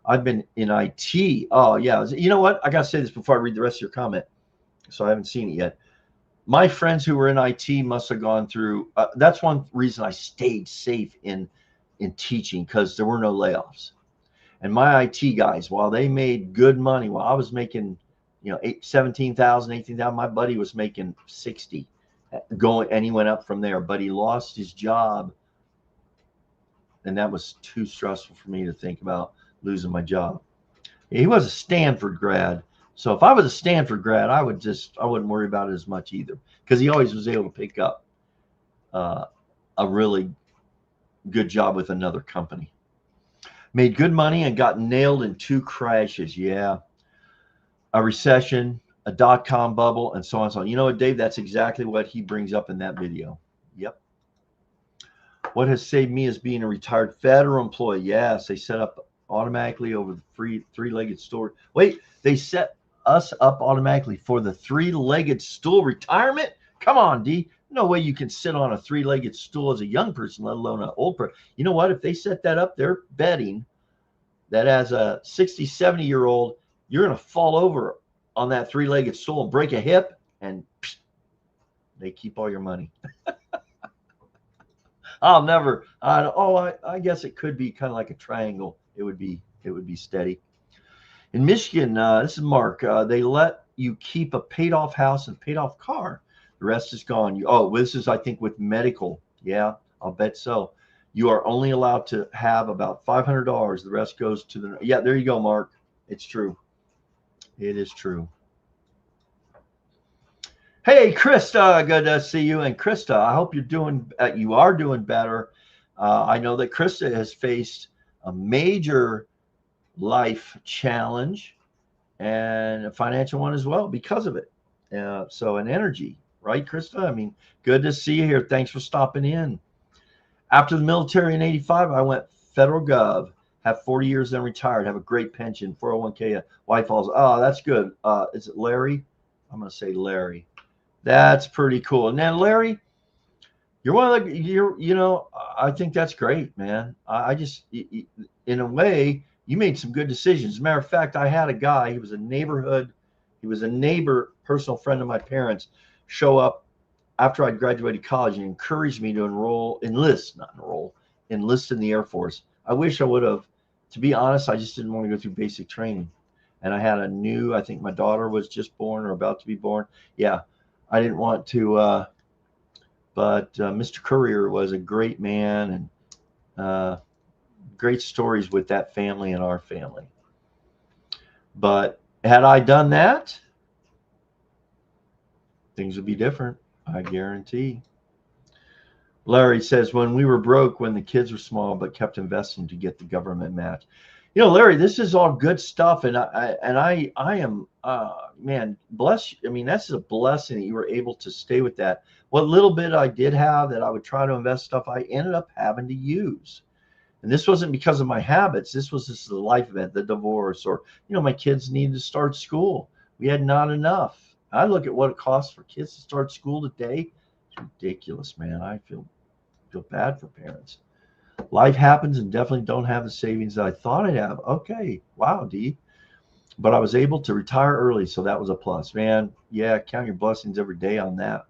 I've been in IT. Oh, yeah. You know what? I got to say this before I read the rest of your comment. So I haven't seen it yet. My friends who were in IT must have gone through. That's one reason I stayed safe in teaching, because there were no layoffs. And my IT guys, while they made good money, while I was making you know, 17,000, 18,000. My buddy was making 60 going, and he went up from there, but he lost his job. And that was too stressful for me to think about losing my job. He was a Stanford grad. So if I was a Stanford grad, I wouldn't worry about it as much either, because he always was able to pick up a really good job with another company. Made good money and got nailed in 2 crashes. Yeah. A recession, a dot-com bubble, and so on and so on. You know what, Dave? That's exactly what he brings up in that video. Yep. What has saved me is being a retired federal employee. Yes, they set up automatically over the free 3-legged stool. Wait, they set us up automatically for the 3-legged stool retirement? Come on, D. No way you can sit on a 3-legged stool as a young person, let alone an old person. You know what? If they set that up, they're betting that as a 60, 70-year-old, you're going to fall over on that 3-legged stool and break a hip, and they keep all your money. I guess it could be kind of like a triangle. It would be steady. In Michigan, this is Mark. They let you keep a paid-off house and paid-off car. The rest is gone. This is, I think, with medical. Yeah, I'll bet so. You are only allowed to have about $500. The rest goes to the. Yeah, there you go, Mark. It's true. It is true. Hey, Krista, good to see you. And Krista, I hope you are doing better. I know that Krista has faced a major life challenge and a financial one as well because of it. So an energy, right, Krista? I mean, good to see you here. Thanks for stopping in. After the military in 85, I went federal gov, have 40 years, then retired, have a great pension, 401k, wife falls. Oh, that's good. Is it Larry? I'm going to say Larry. That's pretty cool. And then Larry, you're one of the, I think that's great, man. I just, in a way, you made some good decisions. As a matter of fact, I had a guy, he was a neighbor, personal friend of my parents, show up after I'd graduated college and encouraged me to enlist in the Air Force. I wish I would have. To be honest, I just didn't want to go through basic training. And I had I think my daughter was just born or about to be born. Yeah, I didn't want to, but Mr. Courier was a great man, and great stories with that family and our family. But had I done that, things would be different, I guarantee. Larry says, when we were broke, when the kids were small, but kept investing to get the government match. Larry, this is all good stuff, and I am, man, bless. I mean, that's a blessing that you were able to stay with that. What little bit I did have that I would try to invest stuff, I ended up having to use. And this wasn't because of my habits. This was just the life event, the divorce, or, my kids needed to start school. We had not enough. I look at what it costs for kids to start school today. It's ridiculous, man. I feel bad for parents. Life happens, and definitely don't have the savings that I thought I'd have. Okay. Wow, D. But I was able to retire early, so that was a plus. Man, yeah, count your blessings every day on that.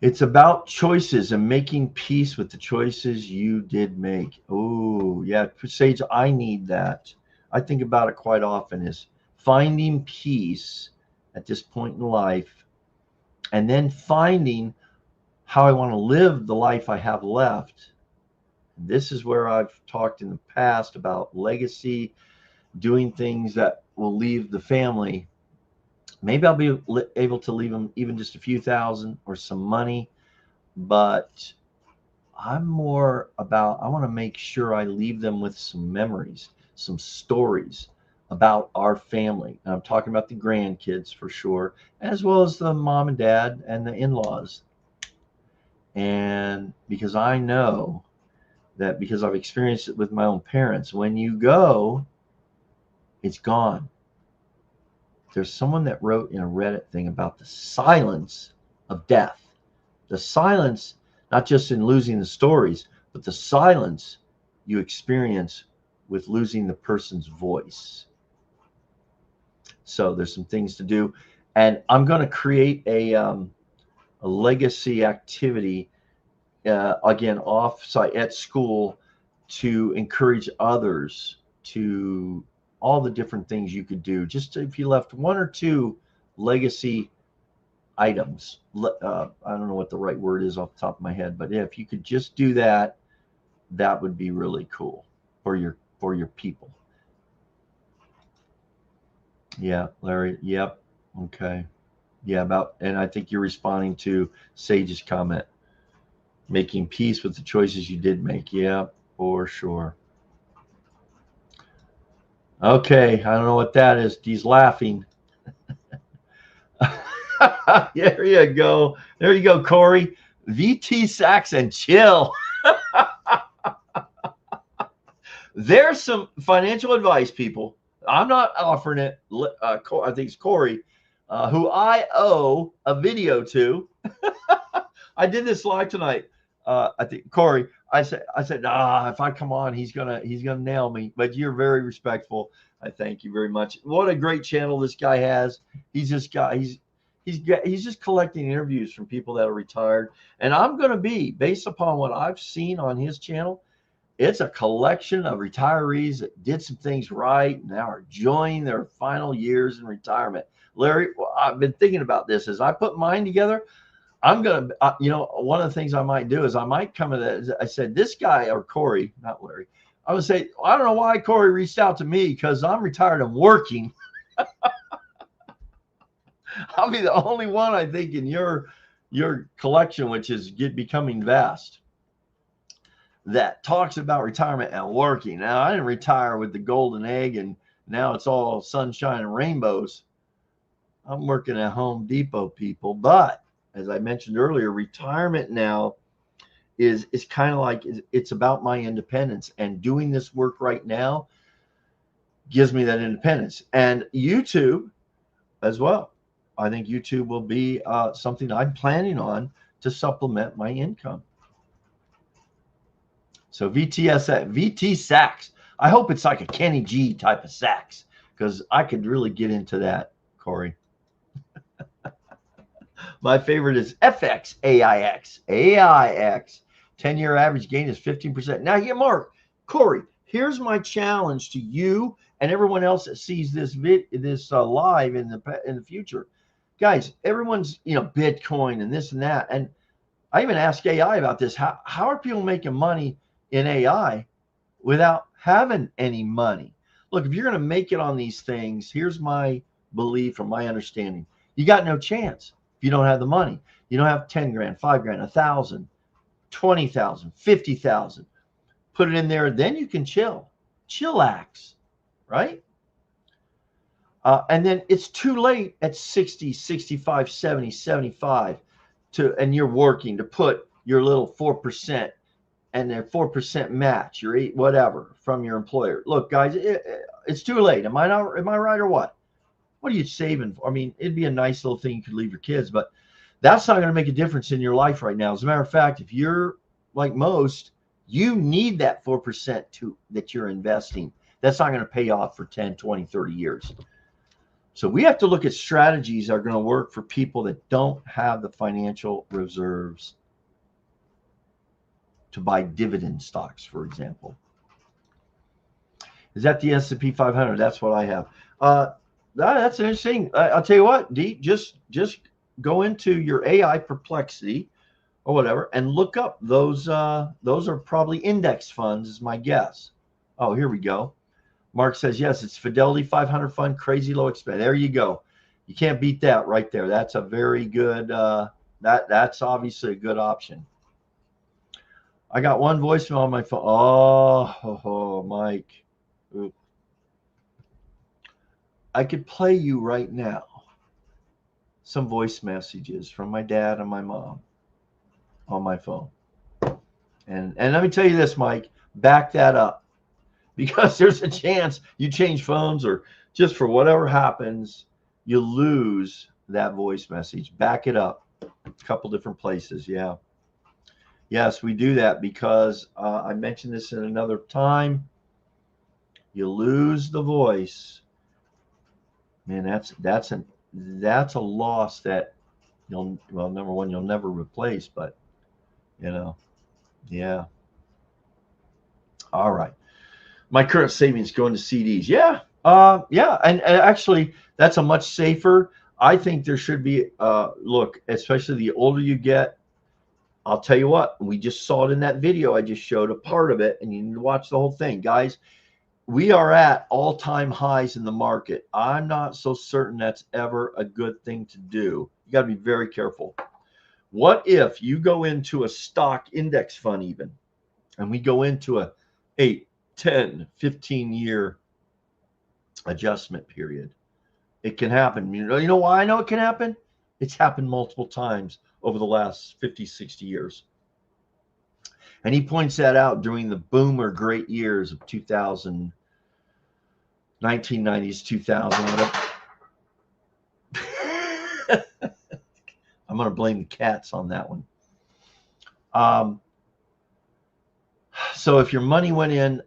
It's about choices and making peace with the choices you did make. Oh, yeah, Sage, I need that. I think about it quite often, is finding peace at this point in life, and then finding how I want to live the life I have left. This is where I've talked in the past about legacy, doing things that will leave the family. Maybe I'll be able to leave them even just a few thousand or some money, but I'm more about, I want to make sure I leave them with some memories, some stories about our family. And I'm talking about the grandkids for sure, as well as the mom and dad and the in-laws. And because I know that, because I've experienced it with my own parents, when you go, it's gone. There's someone that wrote in a Reddit thing about the silence of death. The silence, not just in losing the stories, but the silence you experience with losing the person's voice. So there's some things to do. And I'm going to create a legacy activity, again, off-site at school, to encourage others to all the different things you could do. Just if you left 1 or 2 legacy items, I don't know what the right word is off the top of my head, but if you could just do that, that would be really cool for your people. Yeah, Larry. Yep. Okay. Yeah, and I think you're responding to Sage's comment. Making peace with the choices you did make. Yeah, for sure. Okay, I don't know what that is. He's laughing. There you go. There you go, Corey. VT Sachs and chill. There's some financial advice, people. I'm not offering it. I think it's Corey, who I owe a video to. I did this live tonight. I think Corey. I said, if I come on, he's gonna nail me. But you're very respectful. I thank you very much. What a great channel this guy has. He's just collecting interviews from people that are retired, and I'm gonna be, based upon what I've seen on his channel, it's a collection of retirees that did some things right and now are enjoying their final years in retirement. Larry, I've been thinking about this as I put mine together. I'm going to, one of the things I might do is I might come to that. I said, this guy, or Corey, not Larry, I would say, I don't know why Corey reached out to me, because I'm retired and working. I'll be the only one, I think, in your collection, which is becoming vast, that talks about retirement and working. Now, I didn't retire with the golden egg and now it's all sunshine and rainbows. I'm working at Home Depot, people. But as I mentioned earlier, retirement now is kind of like, it's about my independence, and doing this work right now gives me that independence. And YouTube as well. I think YouTube will be something I'm planning on to supplement my income. So VT Sachs. I hope it's like a Kenny G type of sax, because I could really get into that, Corey. My favorite is FX AIX. AIX. 10-year average gain is 15%. Now, Mark, Corey, here's my challenge to you and everyone else that sees this live in the future. Guys, everyone's, Bitcoin and this and that. And I even asked AI about this. How are people making money in AI without having any money? Look, if you're going to make it on these things, here's my belief or my understanding. You got no chance if you don't have the money. You don't have 10 grand, 5 grand, 1,000, 20,000, 50,000. Put it in there, then you can chillax, right? And then it's too late at 60, 65, 70, 75 and you're working to put your little 4% and their 4% match, your whatever from your employer. Look, guys, it's too late. Am I right or what? What are you saving for? I mean, it'd be a nice little thing you could leave your kids, but that's not going to make a difference in your life right now. As a matter of fact, if you're like most, you need that 4% that you're investing. That's not going to pay off for 10, 20, 30 years. So we have to look at strategies that are going to work for people that don't have the financial reserves to buy dividend stocks, for example. Is that the S&P 500? That's what I have. That's interesting. I'll tell you what, Dee, just go into your AI Perplexity or whatever and look up those. Those are probably index funds, is my guess. Oh, here we go. Mark says, yes, it's Fidelity 500 fund, crazy low expense. There you go. You can't beat that right there. That's a very good, that's obviously a good option. I got one voicemail on my phone. Oh, Mike. Oop. I could play you right now some voice messages from my dad and my mom on my phone. And let me tell you this, Mike, back that up, because there's a chance you change phones or just for whatever happens, you lose that voice message. Back it up. A couple different places. Yeah. Yes, we do that because I mentioned this in another time. You lose the voice. Man, that's a loss that number one, you'll never replace, but yeah. All right. My current savings going to CDs. Yeah, Yeah, and actually, that's a much safer. I think there should be. Look, especially the older you get. I'll tell you what. We just saw it in that video. I just showed a part of it, and you need to watch the whole thing, guys. We are at all-time highs in the market. I'm not so certain that's ever a good thing to do. You got to be very careful. What if you go into a stock index fund even, and we go into a 8, 10, 15-year adjustment period? It can happen. You know why I know it can happen? It's happened multiple times over the last 50, 60 years. And he points that out during the boomer great years of 2000, 1990s, 2000, whatever. I'm going to blame the cats on that one. So if your money went in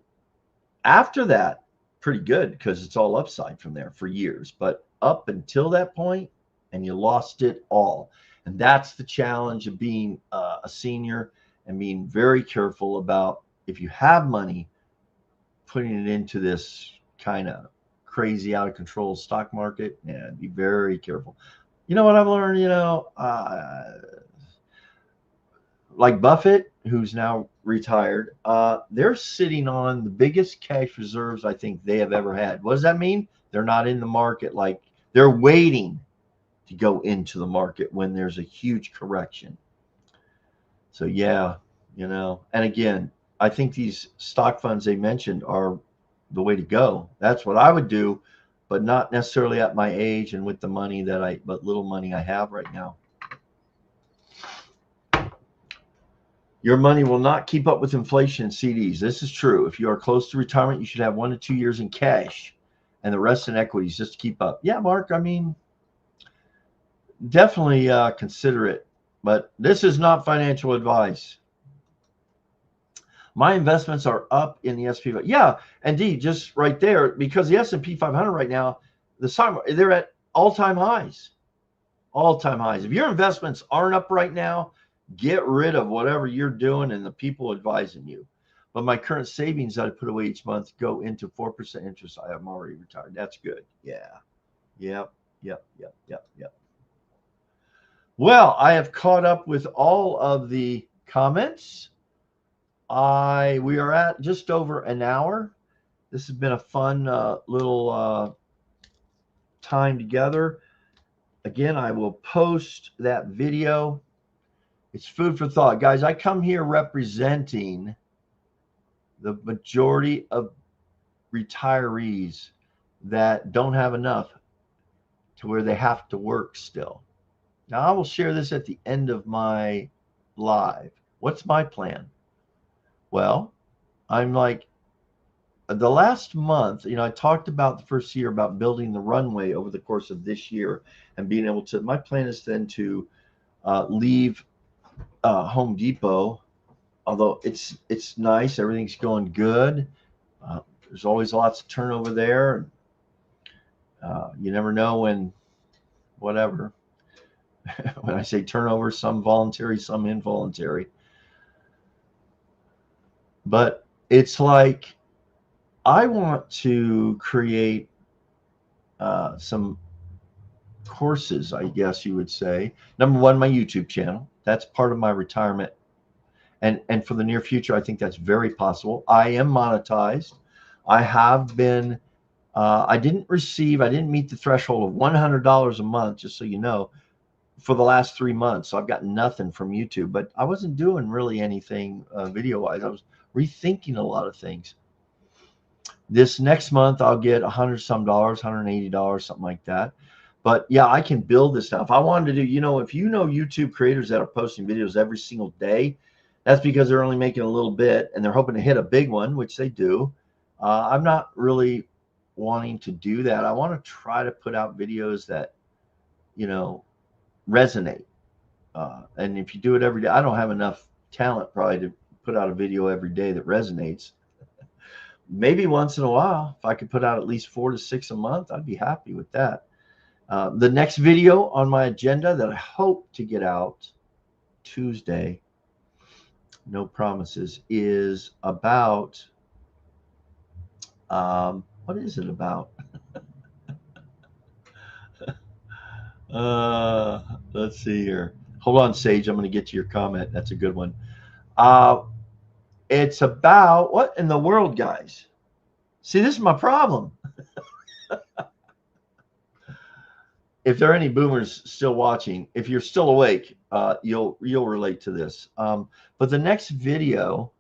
after that, pretty good, because it's all upside from there for years. But up until that point, and you lost it all. And that's the challenge of being a senior and being very careful about, if you have money, putting it into this kind of crazy, out of control stock market. Yeah, be very careful. You know what I've learned? Like Buffett, who's now retired, they're sitting on the biggest cash reserves I think they have ever had. What does that mean? They're not in the market. Like, they're waiting to go into the market when there's a huge correction. So yeah, and again, I think these stock funds they mentioned are the way to go. That's what I would do, but not necessarily at my age and with the money but little money I have right now. Your money will not keep up with inflation in CDs. This is true. If you are close to retirement, you should have 1 to 2 years in cash and the rest in equities just to keep up. Yeah, Mark, I mean, definitely consider it, but this is not financial advice. My investments are up in the S&P. Yeah, indeed, just right there, because the S&P 500 right now, they're at all-time highs. All-time highs. If your investments aren't up right now, get rid of whatever you're doing and the people advising you. But my current savings that I put away each month go into 4% interest. I am already retired. That's good. Yeah. Yep. Well, I have caught up with all of the comments. We are at just over an hour. This has been a fun little time together. Again, I will post that video. It's food for thought. Guys, I come here representing the majority of retirees that don't have enough to where they have to work still. Now, I will share this at the end of my live. What's my plan? Well, I'm like, the last month, I talked about the first year about building the runway over the course of this year and being able to, my plan is then to leave Home Depot, although it's nice, everything's going good. There's always lots of turnover there. You never know when, whatever. When I say turnover, some voluntary, some involuntary. But it's like, I want to create some courses, I guess you would say. Number one, my YouTube channel. That's part of my retirement. And for the near future, I think that's very possible. I am monetized. I have been, I didn't meet the threshold of $100 a month, just so you know, for the last 3 months. So I've got nothing from YouTube, but I wasn't doing really anything video-wise. I was rethinking a lot of things. This next month, I'll get $100 some, $180, something like that. But yeah, I can build this now. If I wanted to do, if you know YouTube creators that are posting videos every single day, that's because they're only making a little bit and they're hoping to hit a big one, which they do. I'm not really wanting to do that. I want to try to put out videos that, resonate. And if you do it every day, I don't have enough talent probably to put out a video every day that resonates. Maybe once in a while, if I could put out at least 4 to 6 a month, I'd be happy with that. The next video on my agenda that I hope to get out Tuesday, no promises, is about, what is it about? Let's see here. Hold on, Sage. I'm going to get to your comment. That's a good one. It's about what in the world, guys? See, this is my problem. If there are any boomers still watching, if you're still awake, you'll relate to this. But the next video,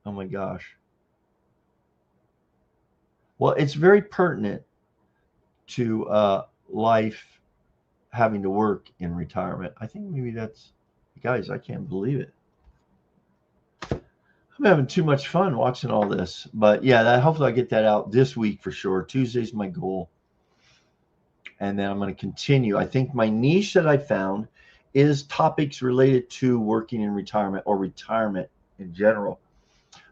oh my gosh. Well, it's very pertinent to life having to work in retirement. I think maybe that's, guys, I can't believe it. I'm having too much fun watching all this. But yeah, hopefully I get that out this week for sure. Tuesday's my goal. And then I'm going to continue. I think my niche that I found is topics related to working in retirement or retirement in general,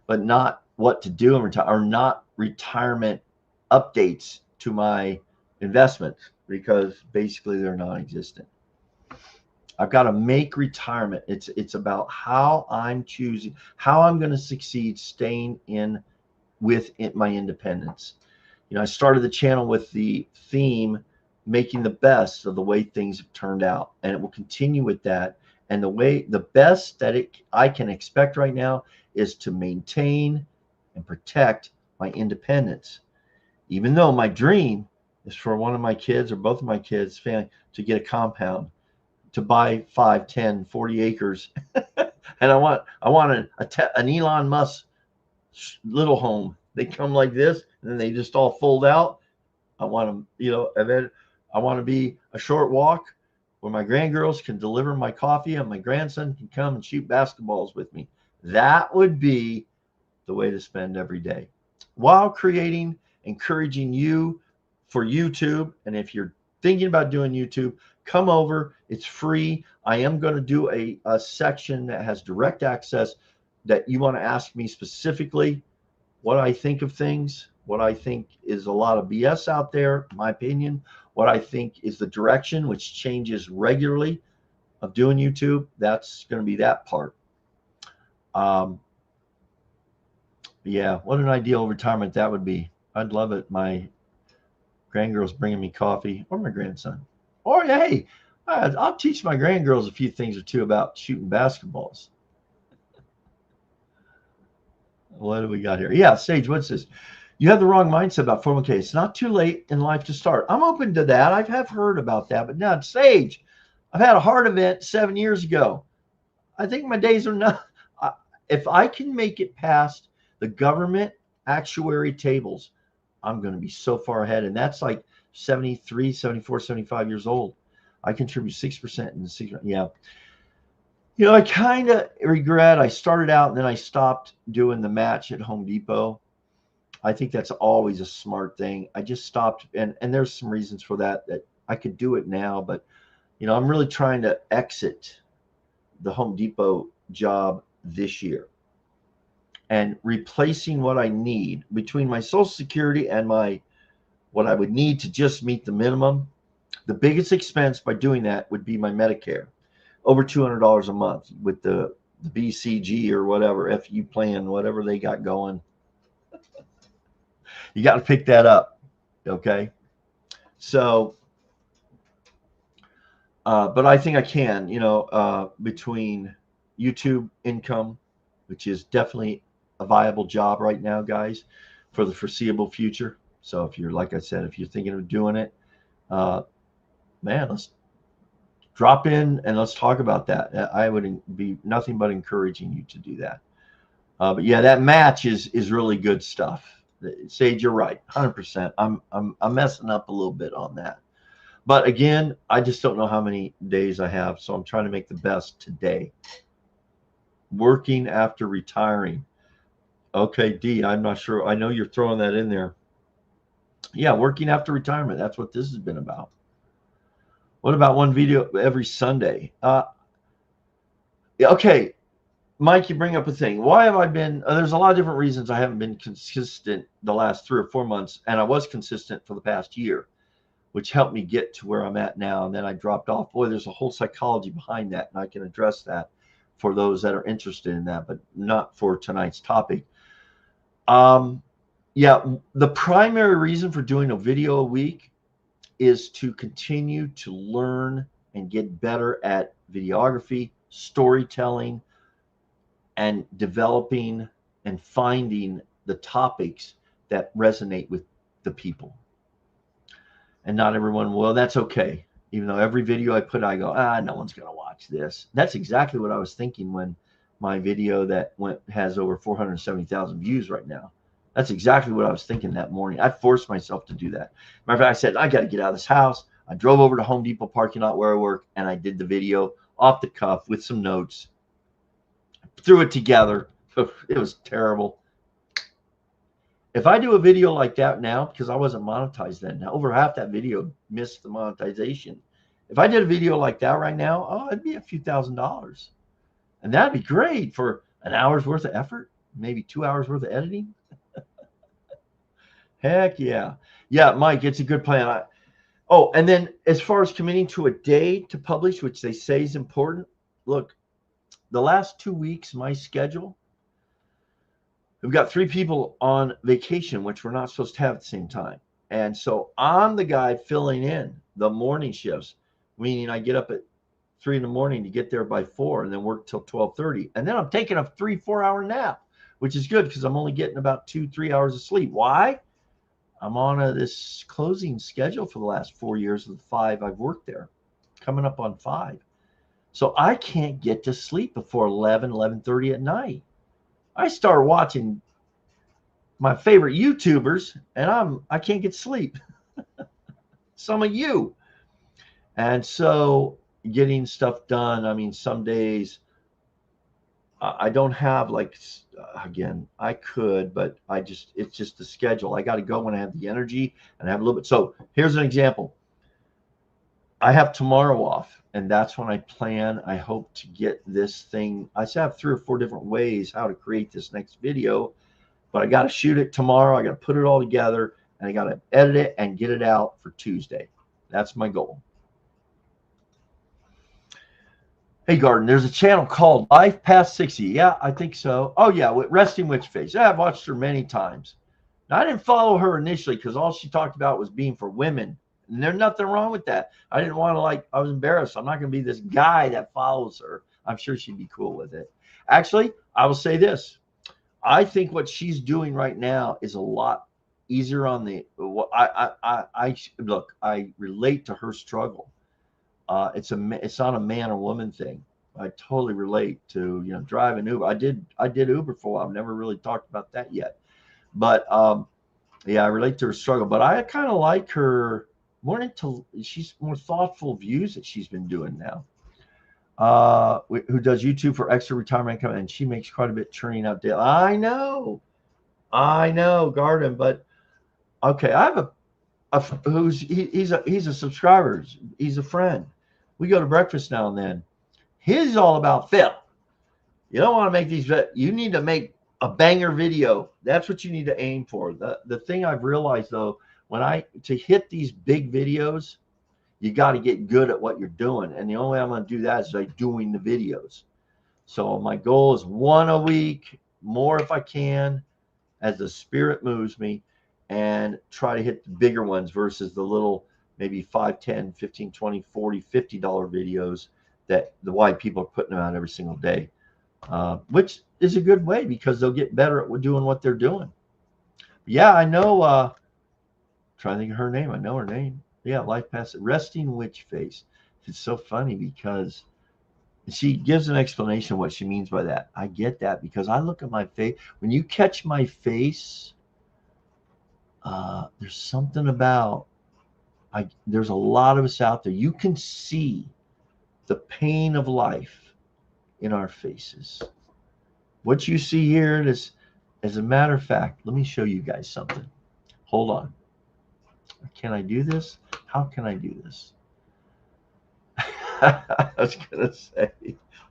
but not what to do in retirement, or not retirement updates to my investments, because basically they're non-existent. I've got to make retirement. It's about how I'm choosing, how I'm going to succeed staying in with my independence. You know, I started the channel with the theme, making the best of the way things have turned out, and it will continue with that. And the best that I can expect right now is to maintain and protect my independence. Even though my dream is for one of my kids or both of my kids' family to get a compound, to buy 5, 10, 40 acres. And I want an Elon Musk little home. They come like this and then they just all fold out. I want them, you know, and then I want to be a short walk where my grandgirls can deliver my coffee and my grandson can come and shoot basketballs with me. That would be the way to spend every day, while encouraging you for YouTube. And if you're thinking about doing YouTube, come over. It's free. I am going to do a section that has direct access, that you want to ask me specifically what I think of things, what I think is a lot of BS out there, in my opinion, what I think is the direction, which changes regularly, of doing YouTube. That's going to be that part. Yeah, what an ideal retirement that would be. I'd love it. My grandgirls bringing me coffee, or my grandson. Or hey, I'll teach my grandgirls a few things or two about shooting basketballs. What do we got here? Yeah, Sage, what's this? You have the wrong mindset about 401k. It's not too late in life to start. I'm open to that. I have heard about that. But now, Sage, I've had a heart event 7 years ago. I think my days are not. If I can make it past the government actuary tables, I'm going to be so far ahead. And that's like 73, 74, 75 years old. I contribute 6% in the 6%. Yeah. You know, I kind of regret I started out and then I stopped doing the match at Home Depot. I think that's always a smart thing. I just stopped, and there's some reasons for that I could do it now, but you know, I'm really trying to exit the Home Depot job this year and replacing what I need between my Social Security and what I would need to just meet the minimum. The biggest expense by doing that would be my Medicare, over $200 a month with the BCG or whatever, FU plan, whatever they got going. You got to pick that up. Okay. So, but I think I can, you know, between YouTube income, which is definitely a viable job right now, guys, for the foreseeable future. So if you're, like I said, if you're thinking of doing it, man, let's drop in and let's talk about that. I would be nothing but encouraging you to do that. But yeah, that match is really good stuff. Sage, you're right, 100%. I'm messing up a little bit on that, but again, I just don't know how many days I have, so I'm trying to make the best today. Working after retiring. Okay, D, I'm not sure. I know you're throwing that in there. Yeah, working after retirement. That's what this has been about. What about one video every Sunday? Okay. Mike, you bring up a thing. Why have I been, there's a lot of different reasons I haven't been consistent the last 3 or 4 months, and I was consistent for the past year, which helped me get to where I'm at now, and then I dropped off. Boy, there's a whole psychology behind that, and I can address that for those that are interested in that, but not for tonight's topic. Yeah, the primary reason for doing a video a week is to continue to learn and get better at videography, storytelling, and developing and finding the topics that resonate with the people. And not everyone will. That's okay. Even though every video I put, I go, no one's going to watch this. That's exactly what I was thinking when my video that has over 470,000 views right now. That's exactly what I was thinking that morning. I forced myself to do that. Matter of fact, I said, I got to get out of this house. I drove over to Home Depot parking lot where I work, and I did the video off the cuff with some notes. Threw it together. It was terrible. If I do a video like that now, because I wasn't monetized then, now over half that video missed the monetization. If I did a video like that right now, it'd be a few $1,000s. And that'd be great for an hour's worth of effort, maybe 2 hours worth of editing. Heck yeah. Yeah, Mike, it's a good plan. And then as far as committing to a day to publish, which they say is important, look, the last 2 weeks, my schedule, we've got 3 people on vacation, which we're not supposed to have at the same time. And so I'm the guy filling in the morning shifts, meaning I get up at 3 in the morning to get there by 4 and then work till 12:30. And then I'm taking a 3-4 hour nap, which is good because I'm only getting about 2-3 hours of sleep. Why? I'm on this closing schedule for the last 4 years of the 5 I've worked there, coming up on 5. So I can't get to sleep before 11:30 at night. I start watching my favorite YouTubers, and I can't get sleep. Some of you. And so getting stuff done, I mean, some days I don't have again, I could, but it's just the schedule. I got to go when I have the energy and I have a little bit. So here's an example. I have tomorrow off, and that's when I plan. I hope to get this thing. I have 3 or 4 different ways how to create this next video, but I got to shoot it tomorrow. I got to put it all together, and I got to edit it and get it out for Tuesday. That's my goal. Hey, Garden, there's a channel called Life Past 60. Yeah, I think so. Oh, yeah, with Resting Witch Face. Yeah, I've watched her many times. Now, I didn't follow her initially because all she talked about was being for women. And there's nothing wrong with that. I didn't want to I was embarrassed. I'm not going to be this guy that follows her. I'm sure she'd be cool with it. Actually, I will say this. I think what she's doing right now is a lot easier on the, look, I relate to her struggle. It's not a man or woman thing. I totally relate to, driving Uber. I did Uber for a while. I've never really talked about that yet. But, yeah, I relate to her struggle. But I kind of like her. She's more thoughtful views that she's been doing now. Who does YouTube for extra retirement income, and she makes quite a bit churning out daily. I know, Garden, but okay, I have he's a subscriber. He's a friend. We go to breakfast now and then. His is all about Phil. You don't want to make these. You need to make a banger video. That's what you need to aim for. The thing I've realized though, to hit these big videos, you got to get good at what you're doing. And the only way I'm going to do that is by doing the videos. So my goal is 1 a week, more if I can, as the spirit moves me, and try to hit the bigger ones versus the little, maybe $5, $10, $15, $20, $40, $50 videos that the white people are putting them out every single day, which is a good way because they'll get better at doing what they're doing. Yeah, I know. Trying to think of her name. I know her name. Yeah, Life Past Resting Witch Face. It's so funny because she gives an explanation of what she means by that. I get that because I look at my face. When you catch my face, there's something about, there's a lot of us out there. You can see the pain of life in our faces. What you see here is, as a matter of fact, let me show you guys something. Hold on. Can I do this? How can I do this? I was going to say,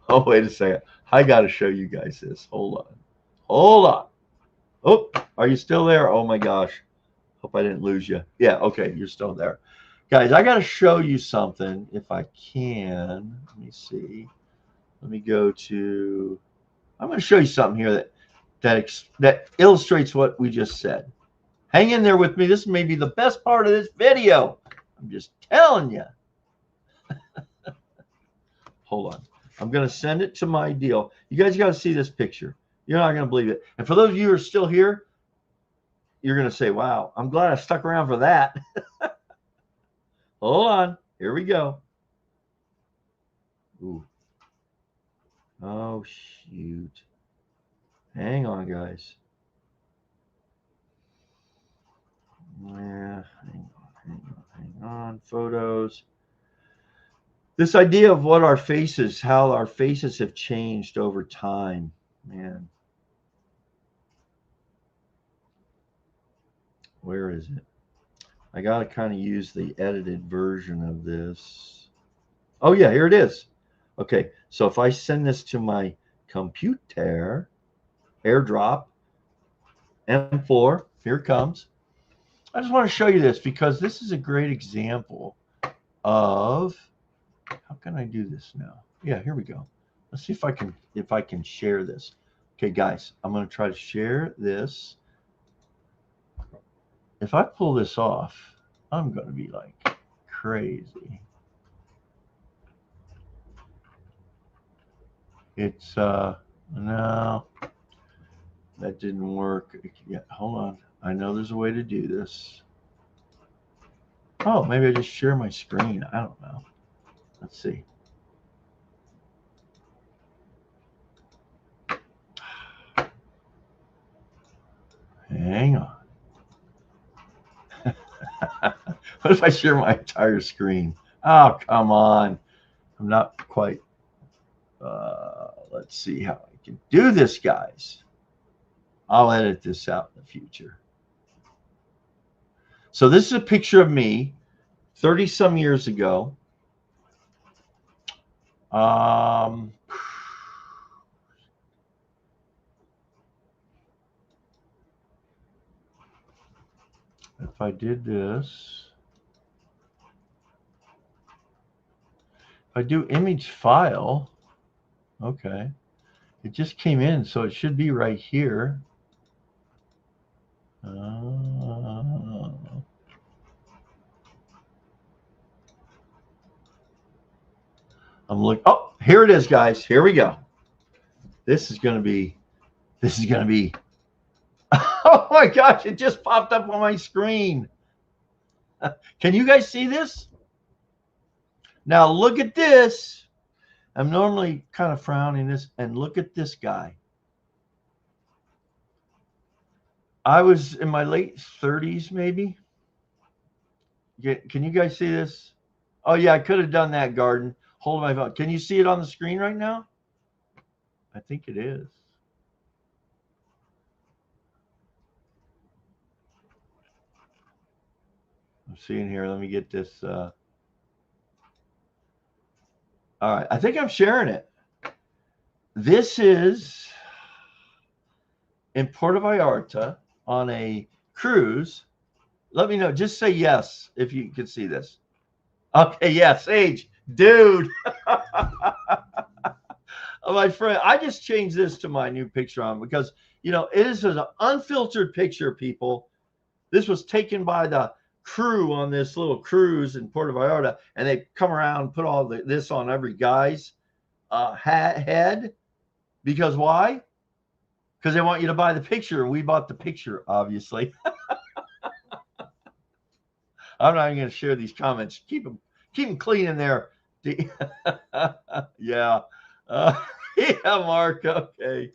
oh, wait a second. I got to show you guys this. Hold on. Oh, are you still there? Oh, my gosh. Hope I didn't lose you. Yeah, okay, you're still there. Guys, I got to show you something if I can. Let me see. Let me go to, I'm going to show you something here that illustrates what we just said. Hang in there with me. This may be the best part of this video. I'm just telling you. Hold on. I'm going to send it to my deal. You guys got to see this picture. You're not going to believe it. And for those of you who are still here, you're going to say, wow, I'm glad I stuck around for that. Hold on. Here we go. Ooh. Oh, shoot. Hang on, guys. Yeah, hang on. Photos. This idea of what our faces, how our faces have changed over time, man. Where is it? I got to kind of use the edited version of this. Oh, yeah, here it is. Okay, so if I send this to my computer, AirDrop, M4, here it comes. I just want to show you this because this is a great example of, how can I do this now? Yeah, here we go. Let's see if I can share this. Okay, guys, I'm going to try to share this. If I pull this off, I'm going to be like crazy. It's no, that didn't work. Yeah, hold on. I know there's a way to do this. Oh, maybe I just share my screen. I don't know. Let's see. Hang on. What if I share my entire screen? Oh, come on. I'm not quite. Let's see how I can do this, guys. I'll edit this out in the future. So this is a picture of me 30 some years ago. If I did this, if I do image file, okay, it just came in, so it should be right here. I'm looking. Oh, here it is, guys. Here we go. This is going to be. Oh my gosh! It just popped up on my screen. Can you guys see this? Now look at this. I'm normally kind of frowning this, and look at this guy. I was in my late 30s, maybe. Can you guys see this? Oh yeah, I could have done that, Garden. Hold my phone. Can you see it on the screen right now? I think it is. I'm seeing here. Let me get this. All right. I think I'm sharing it. This is in Puerto Vallarta on a cruise. Let me know. Just say yes if you can see this. Okay. Yeah. Sage. Dude. My friend, I just changed this to my new picture on because, you know, it is an unfiltered picture, people. This was taken by the crew on this little cruise in Puerto Vallarta, and they come around and put all this on every guy's head. Because why? Because they want you to buy the picture. We bought the picture, obviously. I'm not even going to share these comments. Keep them clean in there. Yeah. Yeah, Mark. Okay.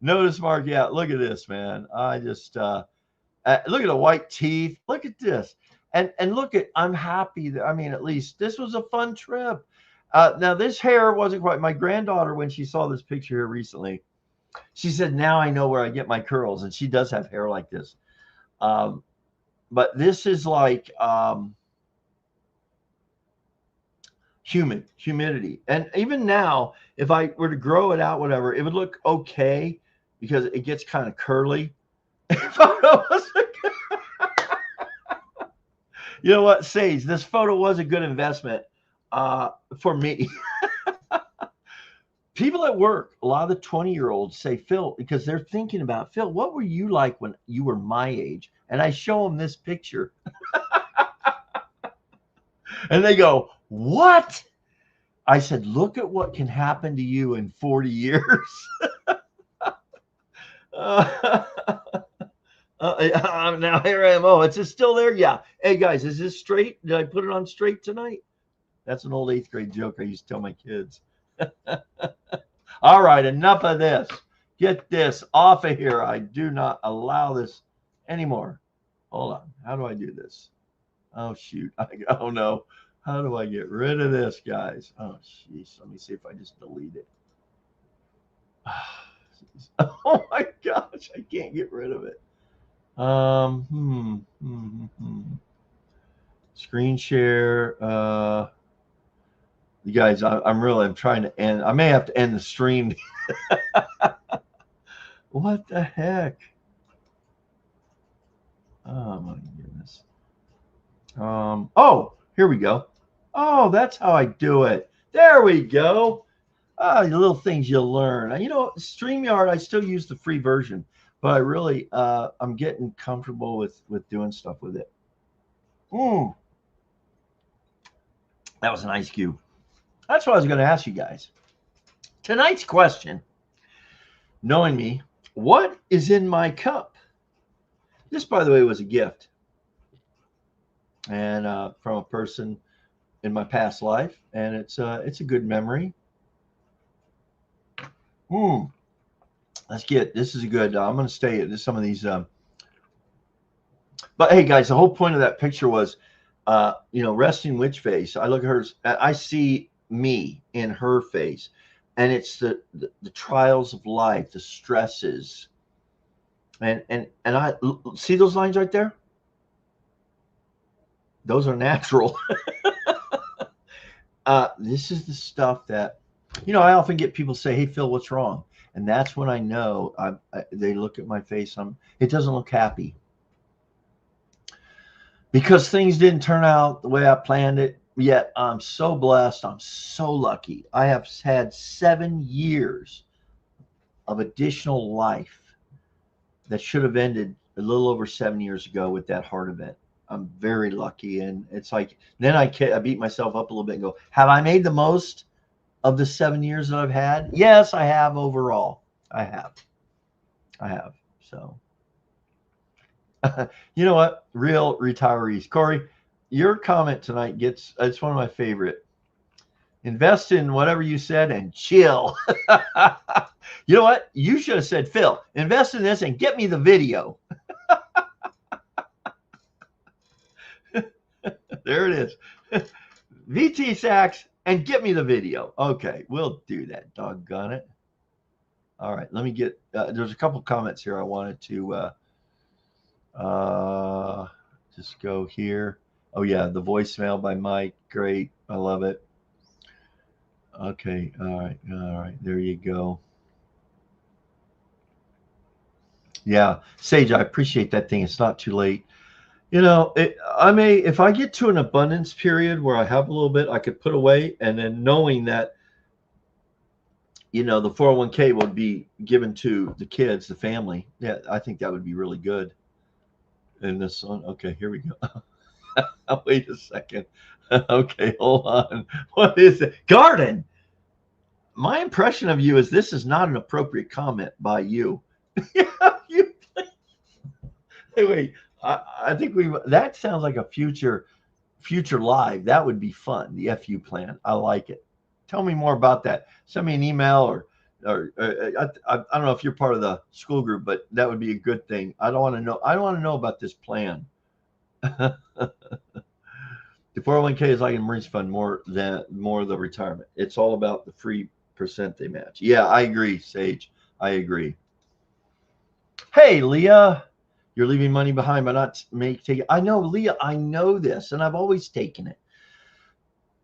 Notice, Mark. Yeah, look at this, man. I just look at the white teeth. Look at this, and look at. I'm happy that, I mean, at least this was a fun trip. Now this hair wasn't quite. My granddaughter, when she saw this picture here recently, she said, "Now I know where I get my curls," and she does have hair like this. But this is like humidity. And even now, if I were to grow it out, whatever, it would look okay because it gets kind of curly. You know what, Sage, this photo was a good investment for me. People at work, a lot of the 20-year-olds say, Phil, because they're thinking about, Phil, what were you like when you were my age? And I show them this picture. And they go, what? I said, look at what can happen to you in 40 years. Now here I am. Oh, is it still there? Yeah. Hey, guys, is this straight? Did I put it on straight tonight? That's an old 8th grade joke I used to tell my kids. All right, enough of this. Get this off of here. I do not allow this anymore. Hold on. How do I do this? Oh, shoot. Oh, no. How do I get rid of this, guys? Oh, jeez. Let me see if I just delete it. Oh, my gosh. I can't get rid of it. Screen share. You guys, I'm trying to end. I may have to end the stream. What the heck? Oh my goodness. Oh, here we go. Oh, that's how I do it. There we go. The little things you'll learn. You know, StreamYard, I still use the free version, but I really, I'm getting comfortable with doing stuff with it. That was an ice cube. That's what I was going to ask you guys. Tonight's question, knowing me, what is in my cup? This, by the way, was a gift. And from a person in my past life. And it's a good memory. Let's get, this is a good, I'm going to stay at some of these. But hey, guys, the whole point of that picture was, you know, resting witch face. I look at hers, I see me in her face, and it's the trials of life, the stresses, and I see those lines right there. Those are natural. This is the stuff that, you know, I often get people say, hey Phil, what's wrong? And that's when I know they look at my face, it doesn't look happy, because things didn't turn out the way I planned it. Yet I'm so blessed. I'm so lucky. I have had 7 years of additional life that should have ended a little over 7 years ago with that heart event. I'm very lucky. And it's like, then I beat myself up a little bit and go, have I made the most of the 7 years that I've had? Yes, I have overall. I have. So, you know what? Real retirees. Corey, your comment tonight it's one of my favorite. Invest in whatever you said and chill. You know what? You should have said, Phil, invest in this and get me the video. There it is. VT Sachs and get me the video. Okay, we'll do that. Doggone it. All right, let me get, there's a couple comments here I wanted to just go here. Oh yeah, the voicemail by Mike. Great. I love it. Okay. All right. There you go. Yeah, Sage, I appreciate that thing. It's not too late. You know, I may, if I get to an abundance period where I have a little bit, I could put away, and then knowing that, you know, the 401k would be given to the kids, the family. Yeah, I think that would be really good. And this one, okay, here we go. Wait a second. Okay, hold on. What is it? Garden. My impression of you is this is not an appropriate comment by you. You. Hey, wait. I think that sounds like a future live. That would be fun. The FU plan. I like it. Tell me more about that. Send me an email or I don't know if you're part of the school group, but that would be a good thing. I want to know about this plan. The 401k is like an emergency fund more of the retirement. It's all about the free percent they match. Yeah, I agree, Sage. I agree. Hey, Leah, you're leaving money behind by not taking. I know, Leah. I know this, and I've always taken it.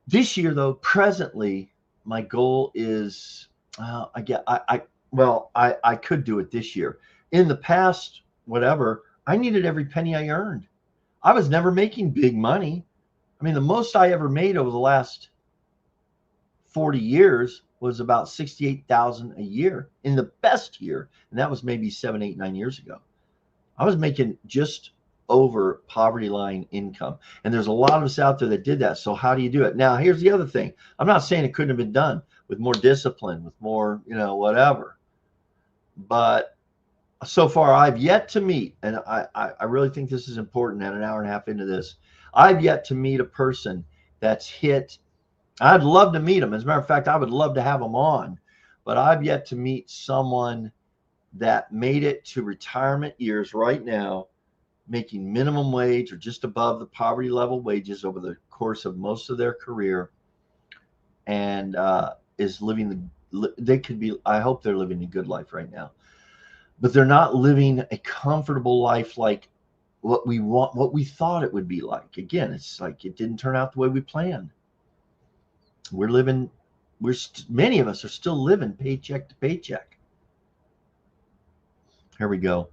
This year, though, presently, my goal is. I could do it this year. In the past, whatever, I needed every penny I earned. I was never making big money. I mean, the most I ever made over the last 40 years was about $68,000 a year in the best year. And that was maybe 7, 8, 9 years ago. I was making just over poverty line income. And there's a lot of us out there that did that. So how do you do it? Now, here's the other thing. I'm not saying it couldn't have been done with more discipline, with more, whatever. But so far, I've yet to meet, and I really think this is important at an hour and a half into this, I've yet to meet a person that's hit. I'd love to meet them. As a matter of fact, I would love to have them on. But I've yet to meet someone that made it to retirement years right now, making minimum wage or just above the poverty level wages over the course of most of their career, and is living they could be, I hope they're living a good life right now, but they're not living a comfortable life like what we want, what we thought it would be like. Again, it's like it didn't turn out the way we planned. Many of us are still living paycheck to paycheck. Here we go.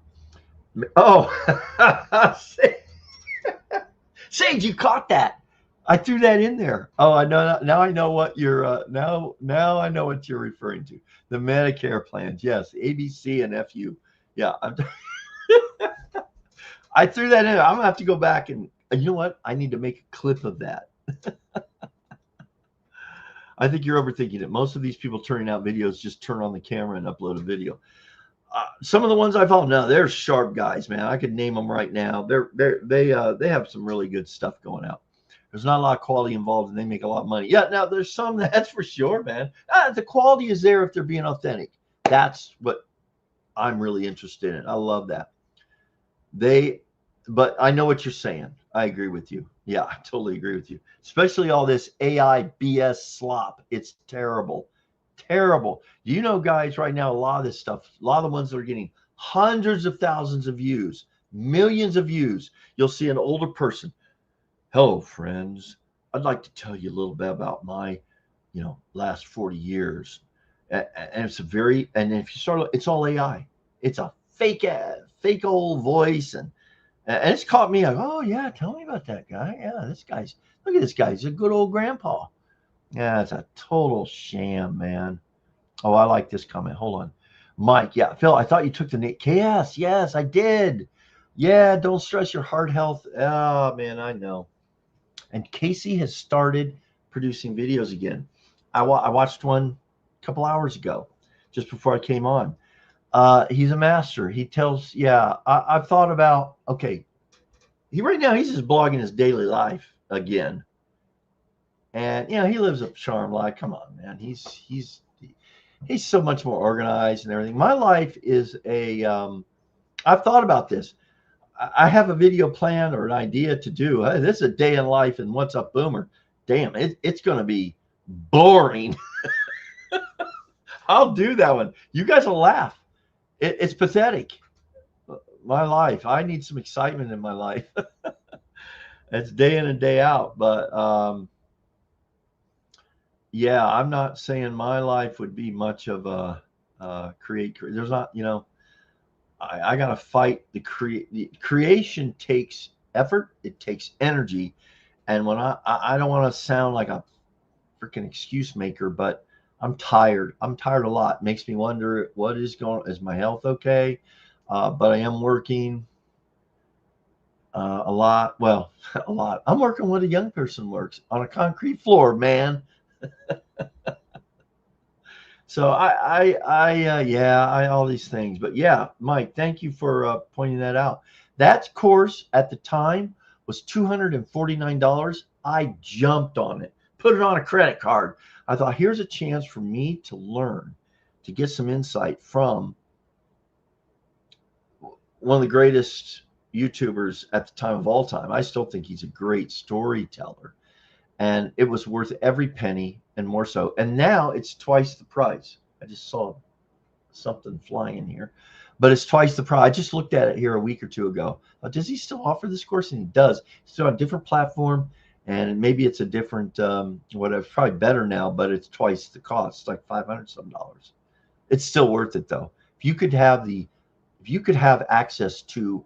Oh, Sage, you caught that. I threw that in there. Oh, I know now. I know what you're now I know what you're referring to. The Medicare plans, yes, ABC and FU. Yeah, I threw that in. I'm gonna have to go back and you know what? I need to make a clip of that. I think you're overthinking it. Most of these people turning out videos just turn on the camera and upload a video. Some of the ones I follow, no, they're sharp guys, man. I could name them right now. They have some really good stuff going out. There's not a lot of quality involved, and they make a lot of money. Yeah, now there's some, that's for sure, man. The quality is there if they're being authentic. That's what I'm really interested in. I love that. But I know what you're saying. I agree with you. Yeah, I totally agree with you. Especially all this AI BS slop. It's terrible. Terrible. You know, guys, right now, a lot of this stuff, a lot of the ones that are getting hundreds of thousands of views, millions of views, you'll see an older person. Hello, friends. I'd like to tell you a little bit about my, last 40 years. And it's and if you start, it's all AI. It's a fake old voice. And it's caught me like, oh, yeah, tell me about that guy. Yeah, look at this guy. He's a good old grandpa. Yeah, it's a total sham, man. Oh, I like this comment. Hold on. Mike, yeah. Phil, I thought you took the name. Yes, I did. Yeah, don't stress your heart health. Oh, man, I know. And Casey has started producing videos again. I watched one a couple hours ago, just before I came on. He's a master. He tells, I've thought about, okay, right now he's just blogging his daily life again. And, he lives a charmed life. Come on, man. He's so much more organized and everything. My life is I've thought about this. I have a video plan or an idea to do. This is a day in life and What's Up Boomer. Damn, it's going to be boring. I'll do that one. You guys will laugh. It's pathetic. My life. I need some excitement in my life. It's day in and day out. But I'm not saying my life would be much of a There's not, I got to fight the creation takes effort. It takes energy. And when I don't want to sound like a freaking excuse maker, but I'm tired. I'm tired a lot. It makes me wonder is my health okay? But I am working a lot. Well, a lot. I'm working what a young person works on a concrete floor, man. So I all these things, but yeah, Mike, thank you for pointing that out. That course at the time was $249. I jumped on it, put it on a credit card. I thought, here's a chance for me to learn, to get some insight from one of the greatest YouTubers at the time of all time. I still think he's a great storyteller. And it was worth every penny and more so. And now it's twice the price. I just saw something flying in here, but it's twice the price. I just looked at it here a week or two ago. Does he still offer this course? And he does. It's on a different platform, and maybe it's a different, whatever, probably better now, but it's twice the cost. It's like $500 some. It's still worth it though. If you could have access to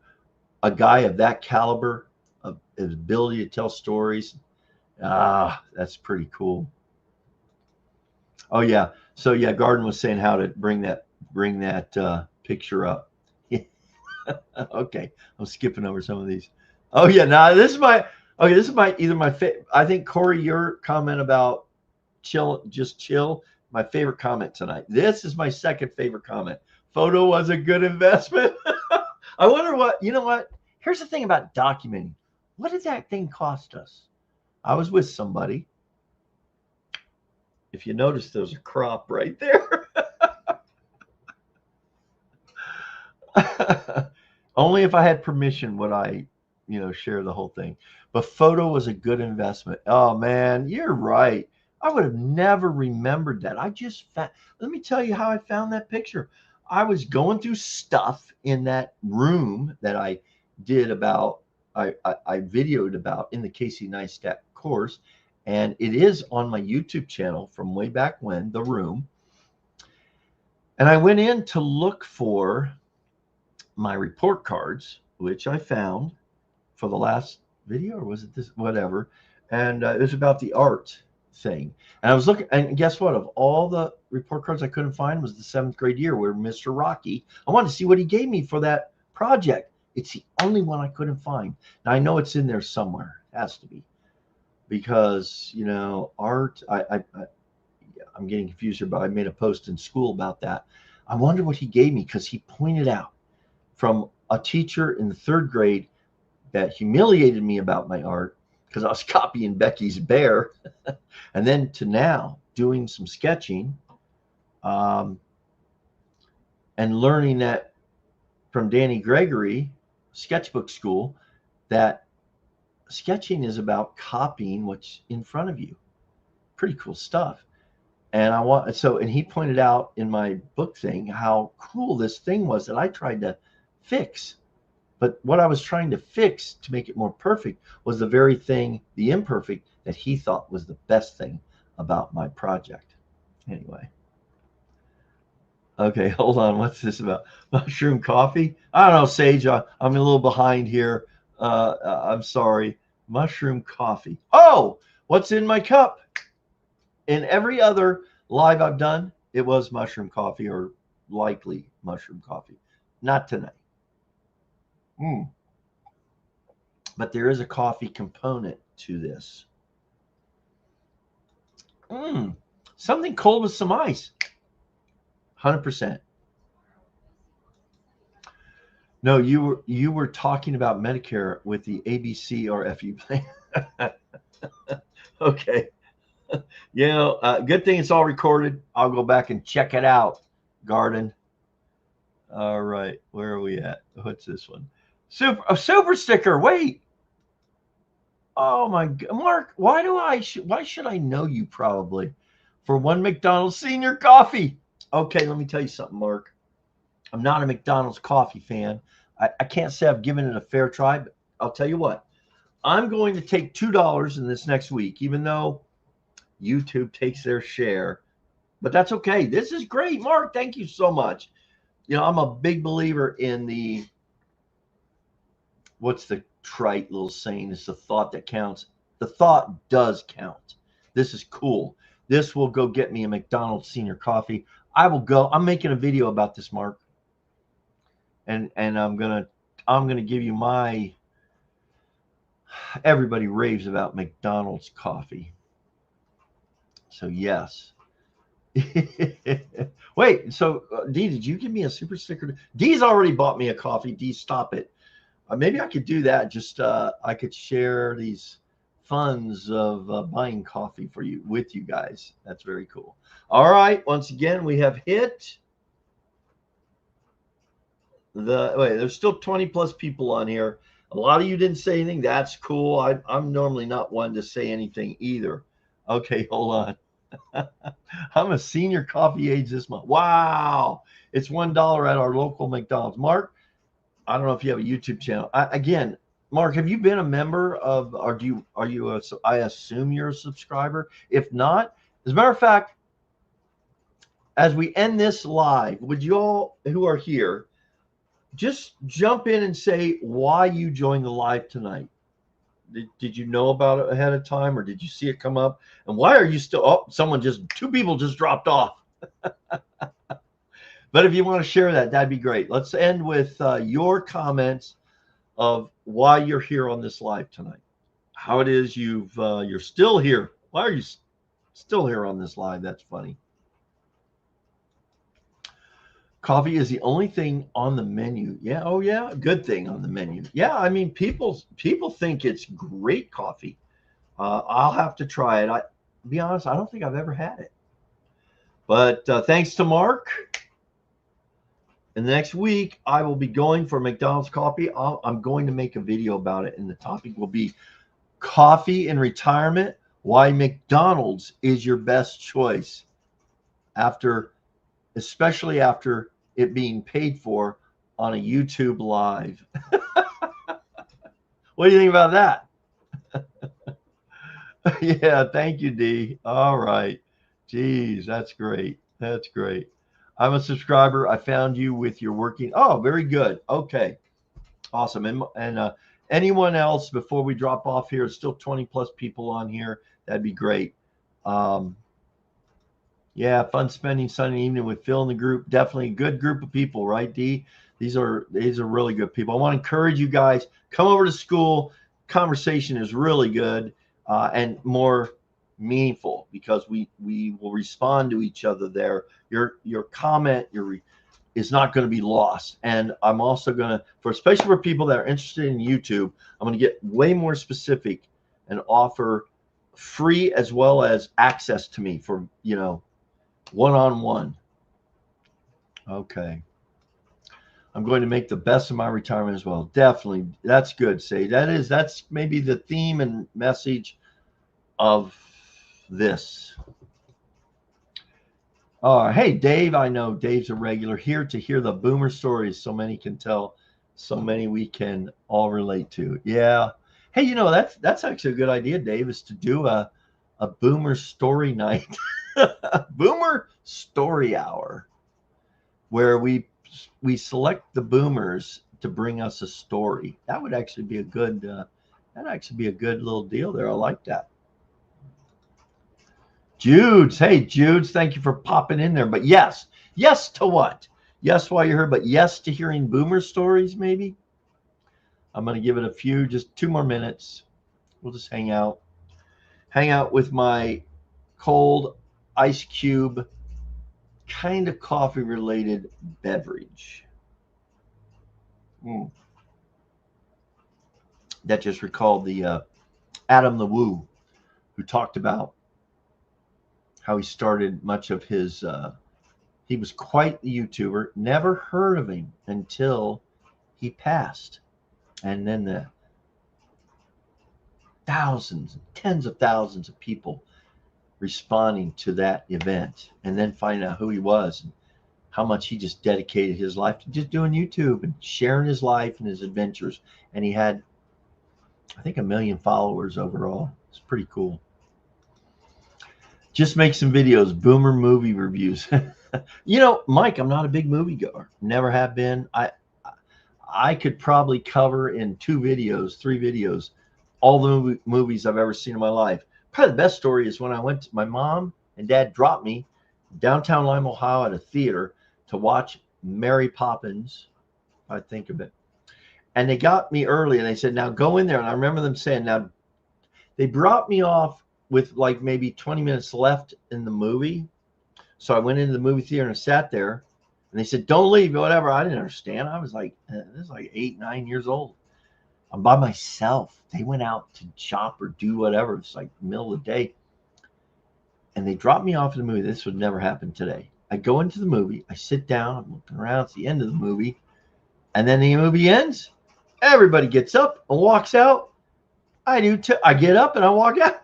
a guy of that caliber, of his ability to tell stories, that's pretty cool. Oh yeah. So yeah, Garden was saying how to bring that picture up. Okay, I'm skipping over some of these. Oh yeah, now this is my either my I think Corey, your comment about just chill, my favorite comment tonight. This is my second favorite comment. Photo was a good investment. I wonder what, you know what? Here's the thing about documenting. What did that thing cost us? I was with somebody. If you notice, there's a crop right there. Only if I had permission would I, share the whole thing. But photo was a good investment. Oh man, you're right. I would have never remembered that. Let me tell you how I found that picture. I was going through stuff in that room that I did about, I videoed about in the Casey Neistat course. And it is on my YouTube channel from way back when, The Room. And I went in to look for my report cards, which I found for the last video, or was it this, whatever. And it was about the art thing. And I was looking, and guess what? Of all the report cards I couldn't find was the 7th grade year where Mr. Rocky, I wanted to see what he gave me for that project. It's the only one I couldn't find. Now I know it's in there somewhere. It has to be. Because, art, I'm getting confused here, but I made a post in school about that. I wonder what he gave me, because he pointed out from a teacher in the 3rd grade that humiliated me about my art because I was copying Becky's bear, and then to now doing some sketching, and learning that from Danny Gregory, sketchbook school, that sketching is about copying what's in front of you. Pretty cool stuff. And and he pointed out in my book thing how cool this thing was that I tried to fix. But what I was trying to fix to make it more perfect was the very thing, the imperfect, that he thought was the best thing about my project. Anyway. Okay, hold on. What's this about? Mushroom coffee? I don't know, Sage. I'm a little behind here. I'm sorry. Mushroom coffee. Oh, what's in my cup? In every other live I've done, it was mushroom coffee, or likely mushroom coffee. Not tonight. But there is a coffee component to this. Something cold with some ice. 100%. No, you were talking about Medicare with the ABC or FU plan. Okay. Good thing it's all recorded. I'll go back and check it out, Garden. All right, where are we at? What's this one? Super sticker. Wait. Oh my God, Mark. Why should I know you? Probably for one McDonald's senior coffee. Okay, let me tell you something, Mark. I'm not a McDonald's coffee fan. I can't say I've given it a fair try, but I'll tell you what. I'm going to take $2 in this next week, even though YouTube takes their share. But that's okay. This is great, Mark. Thank you so much. I'm a big believer in what's the trite little saying? It's the thought that counts. The thought does count. This is cool. This will go get me a McDonald's senior coffee. I'm making a video about this, Mark. And I'm gonna give you everybody raves about McDonald's coffee. So yes. Wait, so Dee, did you give me a super sticker? Dee's already bought me a coffee. Dee, stop it. Maybe I could do that. Just I could share these funds of buying coffee with you guys. That's very cool. All right. Once again, we have hit there's still 20 plus people on here. A lot of you didn't say anything. That's cool. I'm normally not one to say anything either. Okay, hold on. I'm a senior coffee age this month. Wow. It's $1 at our local McDonald's. Mark, I don't know if you have a YouTube channel. Again, Mark, have you been a member of, or I assume you're a subscriber? If not, as a matter of fact, as we end this live, would you all who are here just jump in and say why you joined the live tonight? Did you know about it ahead of time, or did you see it come up? And why are you still? Oh, two people just dropped off. But But if you want to share that, that'd be great. Let's end with your comments of why you're here on this live tonight. How it is you're still here. Why are you still here on this live? That's funny. Coffee is the only thing on the menu. Yeah. Oh, yeah. Good thing on the menu. Yeah. I mean, people think it's great coffee. I'll have to try it. Be honest, I don't think I've ever had it. But thanks to Mark. And next week, I will be going for McDonald's coffee. I'm going to make a video about it. And the topic will be coffee in retirement, why McDonald's is your best choice especially after it being paid for on a YouTube live. What do you think about that? Yeah, thank you, D. All right. Geez, that's great. That's great. I'm a subscriber. I found you with your working. Oh, very good. Okay. Awesome. And anyone else before we drop off here? Still 20 plus people on here. That'd be great. Yeah, fun spending Sunday evening with Phil in the group. Definitely a good group of people, right, D? These are really good people. I want to encourage you guys, come over to school. Conversation is really good and more meaningful because we will respond to each other there. Your comment is not going to be lost. And I'm also going to, especially for people that are interested in YouTube, I'm going to get way more specific and offer free as well as access to me for, one-on-one. Okay. I'm going to make the best of my retirement as well. Definitely. That's good, Say. That's maybe the theme and message of this. Hey, Dave. I know Dave's a regular here to hear the boomer stories. So many can tell. So many we can all relate to. Yeah. Hey, that's actually a good idea, Dave, is to do a boomer story night. Boomer story hour, where we select the boomers to bring us a story. That would actually be a good little deal there. I like that. Judes, hey Judes, thank you for popping in there. But yes to what? Yes, while you're here, but yes to hearing boomer stories. Maybe I'm going to give it just 2 more minutes. We'll just hang out with my cold ice cube kind of coffee related beverage. That just recalled the Adam the Woo, who talked about how he started much of his he was quite the YouTuber, never heard of him until he passed, and then the thousands, tens of thousands of people responding to that event, and then finding out who he was and how much he just dedicated his life to just doing YouTube and sharing his life and his adventures. And he had, I think, 1 million followers overall. It's pretty cool. Just make some videos, boomer movie reviews. Mike, I'm not a big movie goer. Never have been. I could probably cover in 3 videos, all the movies I've ever seen in my life. Probably the best story is when my mom and dad dropped me downtown Lima, Ohio at a theater to watch Mary Poppins, I think of it. And they got me early and they said, now go in there. And I remember them saying, now they brought me off with like maybe 20 minutes left in the movie. So I went into the movie theater and sat there and they said, don't leave, whatever. I didn't understand. I was like, this is like 8, 9 years old. I'm by myself. They went out to shop or do whatever. It's like middle of the day. And they dropped me off in the movie. This would never happen today. I go into the movie. I sit down. I'm looking around. It's the end of the movie. And then the movie ends. Everybody gets up and walks out. I do too. I get up and I walk out.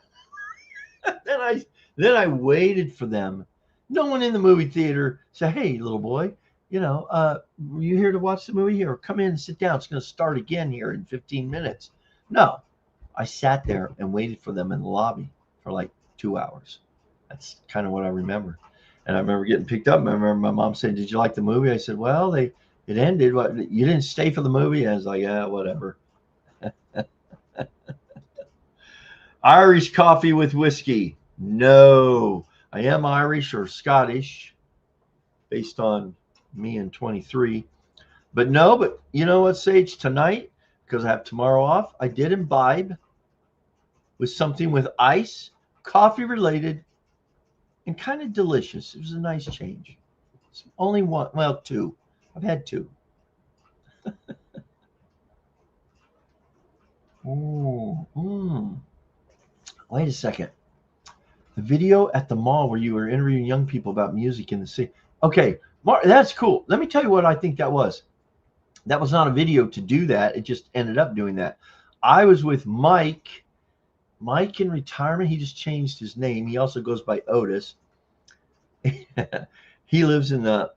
Then I waited for them. No one in the movie theater said, hey, little boy, were you here to watch the movie here? Come in and sit down. It's going to start again here in 15 minutes. No, I sat there and waited for them in the lobby for like 2 hours. That's kind of what I remember. And I remember getting picked up. I remember my mom saying, did you like the movie? I said, well, it ended. What, you didn't stay for the movie? And I was like, yeah, whatever. Irish coffee with whiskey. No, I am Irish or Scottish based on me in 23. But no, but you know what, Sage, tonight, because I have tomorrow off, I did imbibe with something with ice, coffee related, and kind of delicious. It was a nice change. It's only one, well, two. I've had two. Wait a second. The video at the mall where you were interviewing young people about music in the city. Okay, Mark, that's cool. Let me tell you what I think that was. That was not a video to do that. It just ended up doing that. I was with Mike. Mike in retirement. He just changed his name. He also goes by Otis. He lives in the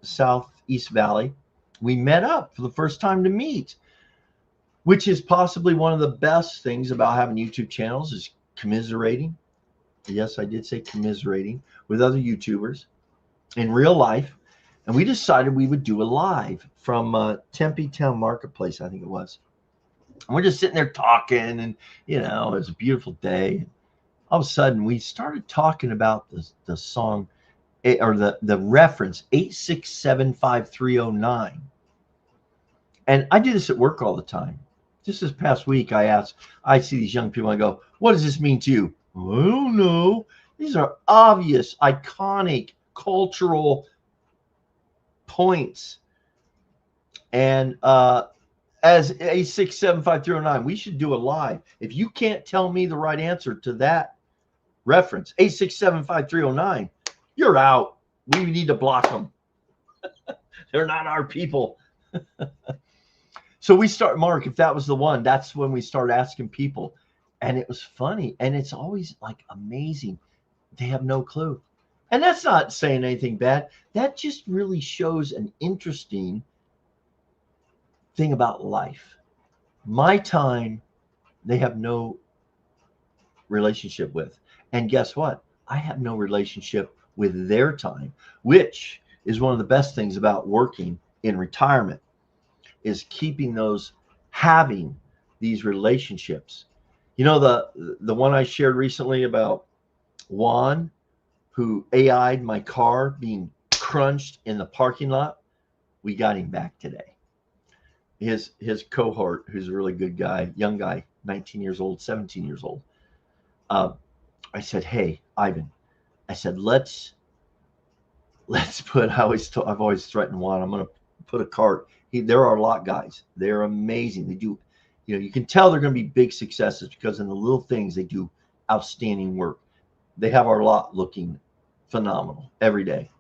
Southeast Valley. We met up for the first time to meet, which is possibly one of the best things about having YouTube channels is commiserating. Yes, I did say commiserating with other YouTubers in real life. And we decided we would do a live from Tempe Town Marketplace, I think it was. And we're just sitting there talking, and, you know, it was a beautiful day. All of a sudden, we started talking about the song, or the reference, 8675309. And I do this at work all the time. Just this past week, I see these young people, I go, what does this mean to you? I don't know. These are obvious, iconic, cultural points. And as 8675309, we should do a live. If you can't tell me the right answer to that reference, 8675309, you're out. We need to block them. They're not our people. So we start, Mark, if that was the one, that's when we start asking people. And it was funny. And it's always like amazing. They have no clue. And that's not saying anything bad. That just really shows an interesting thing about life. My time, they have no relationship with. And guess what? I have no relationship with their time, which is one of the best things about working in retirement, is having these relationships. You know, the one I shared recently about Juan, who AI'd my car being crunched in the parking lot. We got him back today. His cohort, who's a really good guy, young guy, 19 years old, 17 years old. I said, hey, Ivan, I said, let's put, I've always threatened Juan, I'm going to put a cart. There are a lot guys. They're amazing. They do, you know, you can tell they're going to be big successes because in the little things, they do outstanding work. They have our lot looking phenomenal every day.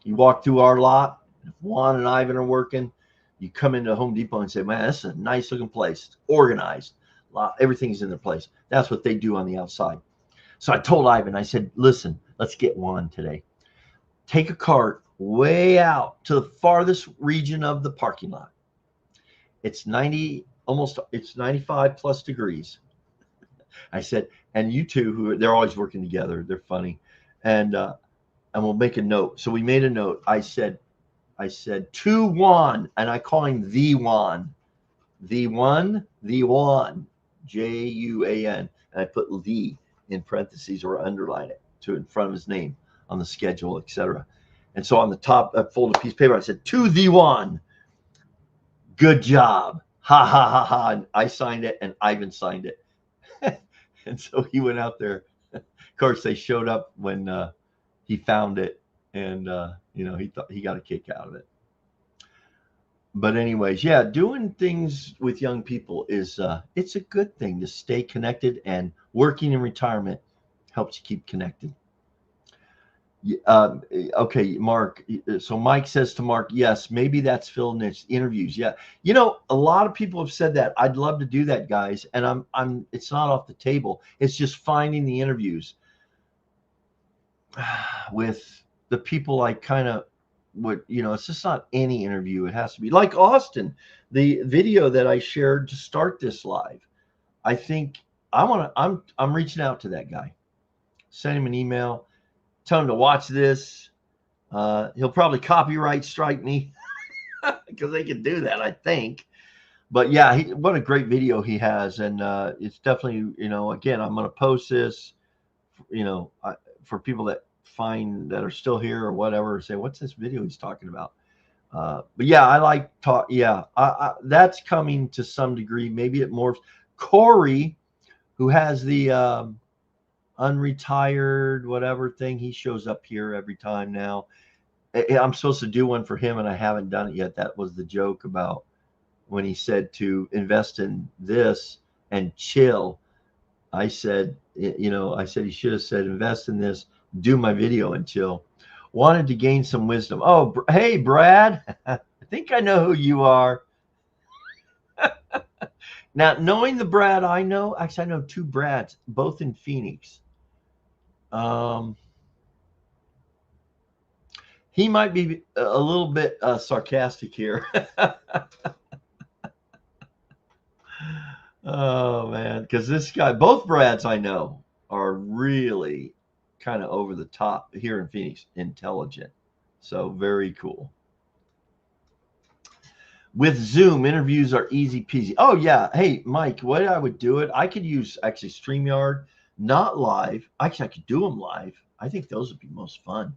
You walk through our lot, if Juan and Ivan are working, you come into Home Depot and say, man, this is a nice looking place. It's organized. Everything's in their place. That's what they do on the outside. So I told Ivan, I said, listen, let's get Juan today. Take a cart way out to the farthest region of the parking lot. It's 95 plus degrees. I said, and you two, they're always working together. They're funny. And we'll make a note. So we made a note. I said to Juan, and I call him the Juan, Juan, Juan, and I put the in parentheses or underline it in front of his name on the schedule, etc. And so on the top, I folded a piece of paper. I said, to the Juan, good job. Ha, ha, ha, ha. And I signed it, and Ivan signed it. And so he went out there. Of course, they showed up when he found it, and you know, he thought he got a kick out of it. But anyways, yeah, doing things with young people is it's a good thing to stay connected, and working in retirement helps you keep connected. Okay, Mark. So Mike says to Mark, yes, maybe that's Phil Niche interviews. Yeah, you know, a lot of people have said that. I'd love to do that, guys. And I'm. It's not off the table. It's just finding the interviews with the people I kind of would. You know, it's just not any interview. It has to be like Austin, the video that I shared to start this live. I think I'm reaching out to that guy. Send him an email. Tell him to watch this. He'll probably copyright strike me because they can do that, I think. But yeah, what a great video he has. And it's definitely, you know, again, I'm going to post this, you know, for people that are still here or whatever, say, what's this video he's talking about? But yeah, I like talk. Yeah, that's coming to some degree. Maybe it morphs. Corey, who has the unretired whatever thing, he shows up here every time now. I'm supposed to do one for him, and I haven't done it yet. That was the joke about when he said to invest in this and chill. I said, I said he should have said invest in this, do my video and chill. Wanted to gain some wisdom. Oh, hey, Brad. I think I know who you are. Now, knowing the Brad I know, actually, I know two Brads, both in Phoenix. He might be a little bit sarcastic here. Oh, man, because this guy, both Brads I know are really kind of over the top here in Phoenix, intelligent. So very cool. With Zoom, interviews are easy peasy. Oh, yeah. Hey, Mike, what I would do it, I could use actually StreamYard, not live. Actually, I could do them live. I think those would be most fun,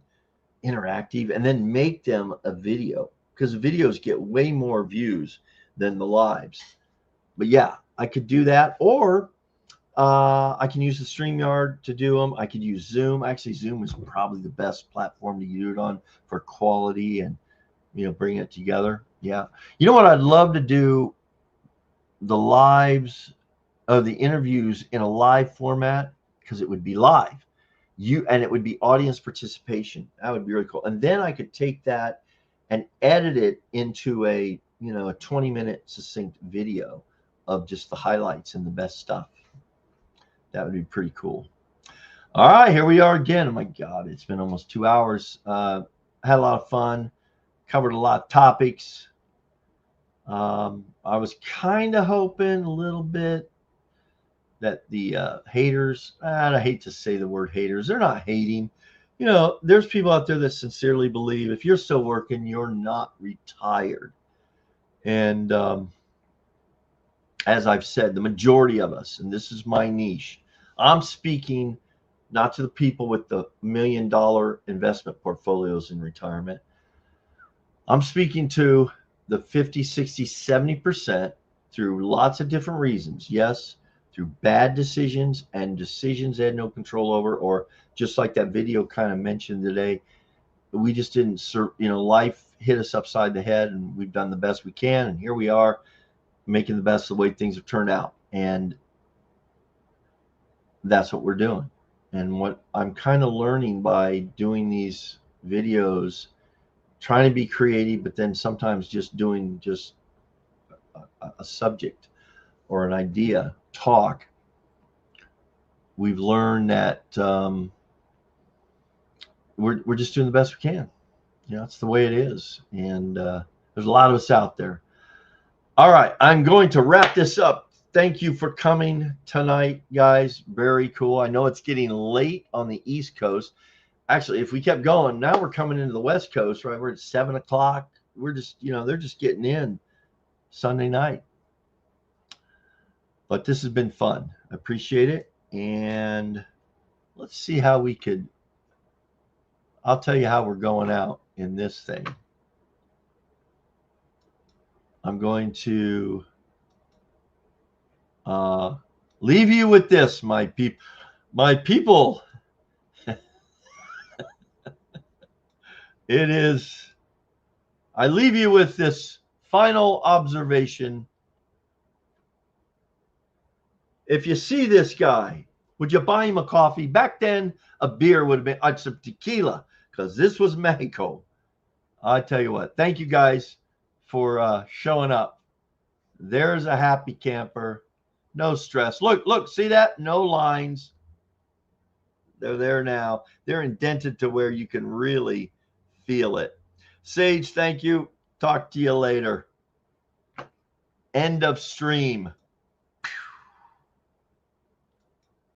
interactive, and then make them a video because the videos get way more views than the lives. But yeah, I could do that, or I can use the StreamYard to do them. I could use Zoom. Actually, Zoom is probably the best platform to do it on for quality and, bring it together. Yeah. You know what I'd love to do? The lives of the interviews in a live format, because it would be live. And it would be audience participation. That would be really cool. And then I could take that and edit it into a 20-minute succinct video of just the highlights and the best stuff. That would be pretty cool. All right, here we are again. Oh my God, it's been almost 2 hours. Had a lot of fun. Covered a lot of topics. I was kind of hoping a little bit that the haters, and I hate to say the word haters, they're not hating. There's people out there that sincerely believe if you're still working, you're not retired. And as I've said, the majority of us, and this is my niche, I'm speaking not to the people with the $1 million investment portfolios in retirement. I'm speaking to the 50, 60, 70% through lots of different reasons. Yes, through bad decisions and decisions they had no control over, or just like that video kind of mentioned today, we just didn't, life hit us upside the head and we've done the best we can. And here we are making the best of the way things have turned out. And that's what we're doing. And what I'm kind of learning by doing these videos, trying to be creative, but then sometimes just doing just a subject or an idea, talk. We've learned that we're just doing the best we can. It's the way it is. And there's a lot of us out there. All right, I'm going to wrap this up. Thank you for coming tonight, guys. Very cool. I know it's getting late on the East Coast. Actually, if we kept going, now we're coming into the West Coast, right? We're at 7 o'clock. We're just, they're just getting in Sunday night. But this has been fun. I appreciate it. And let's see how we could, I'll tell you how we're going out in this thing. I'm going to leave you with this, my people. I leave you with this final observation. If you see this guy, would you buy him a coffee? Back then, a beer would have been some tequila, because this was Mexico. I tell you what, thank you guys for showing up. There's a happy camper. No stress. Look, see that? No lines. They're there now. They're indented to where you can really feel it. Sage, thank you. Talk to you later. End of stream.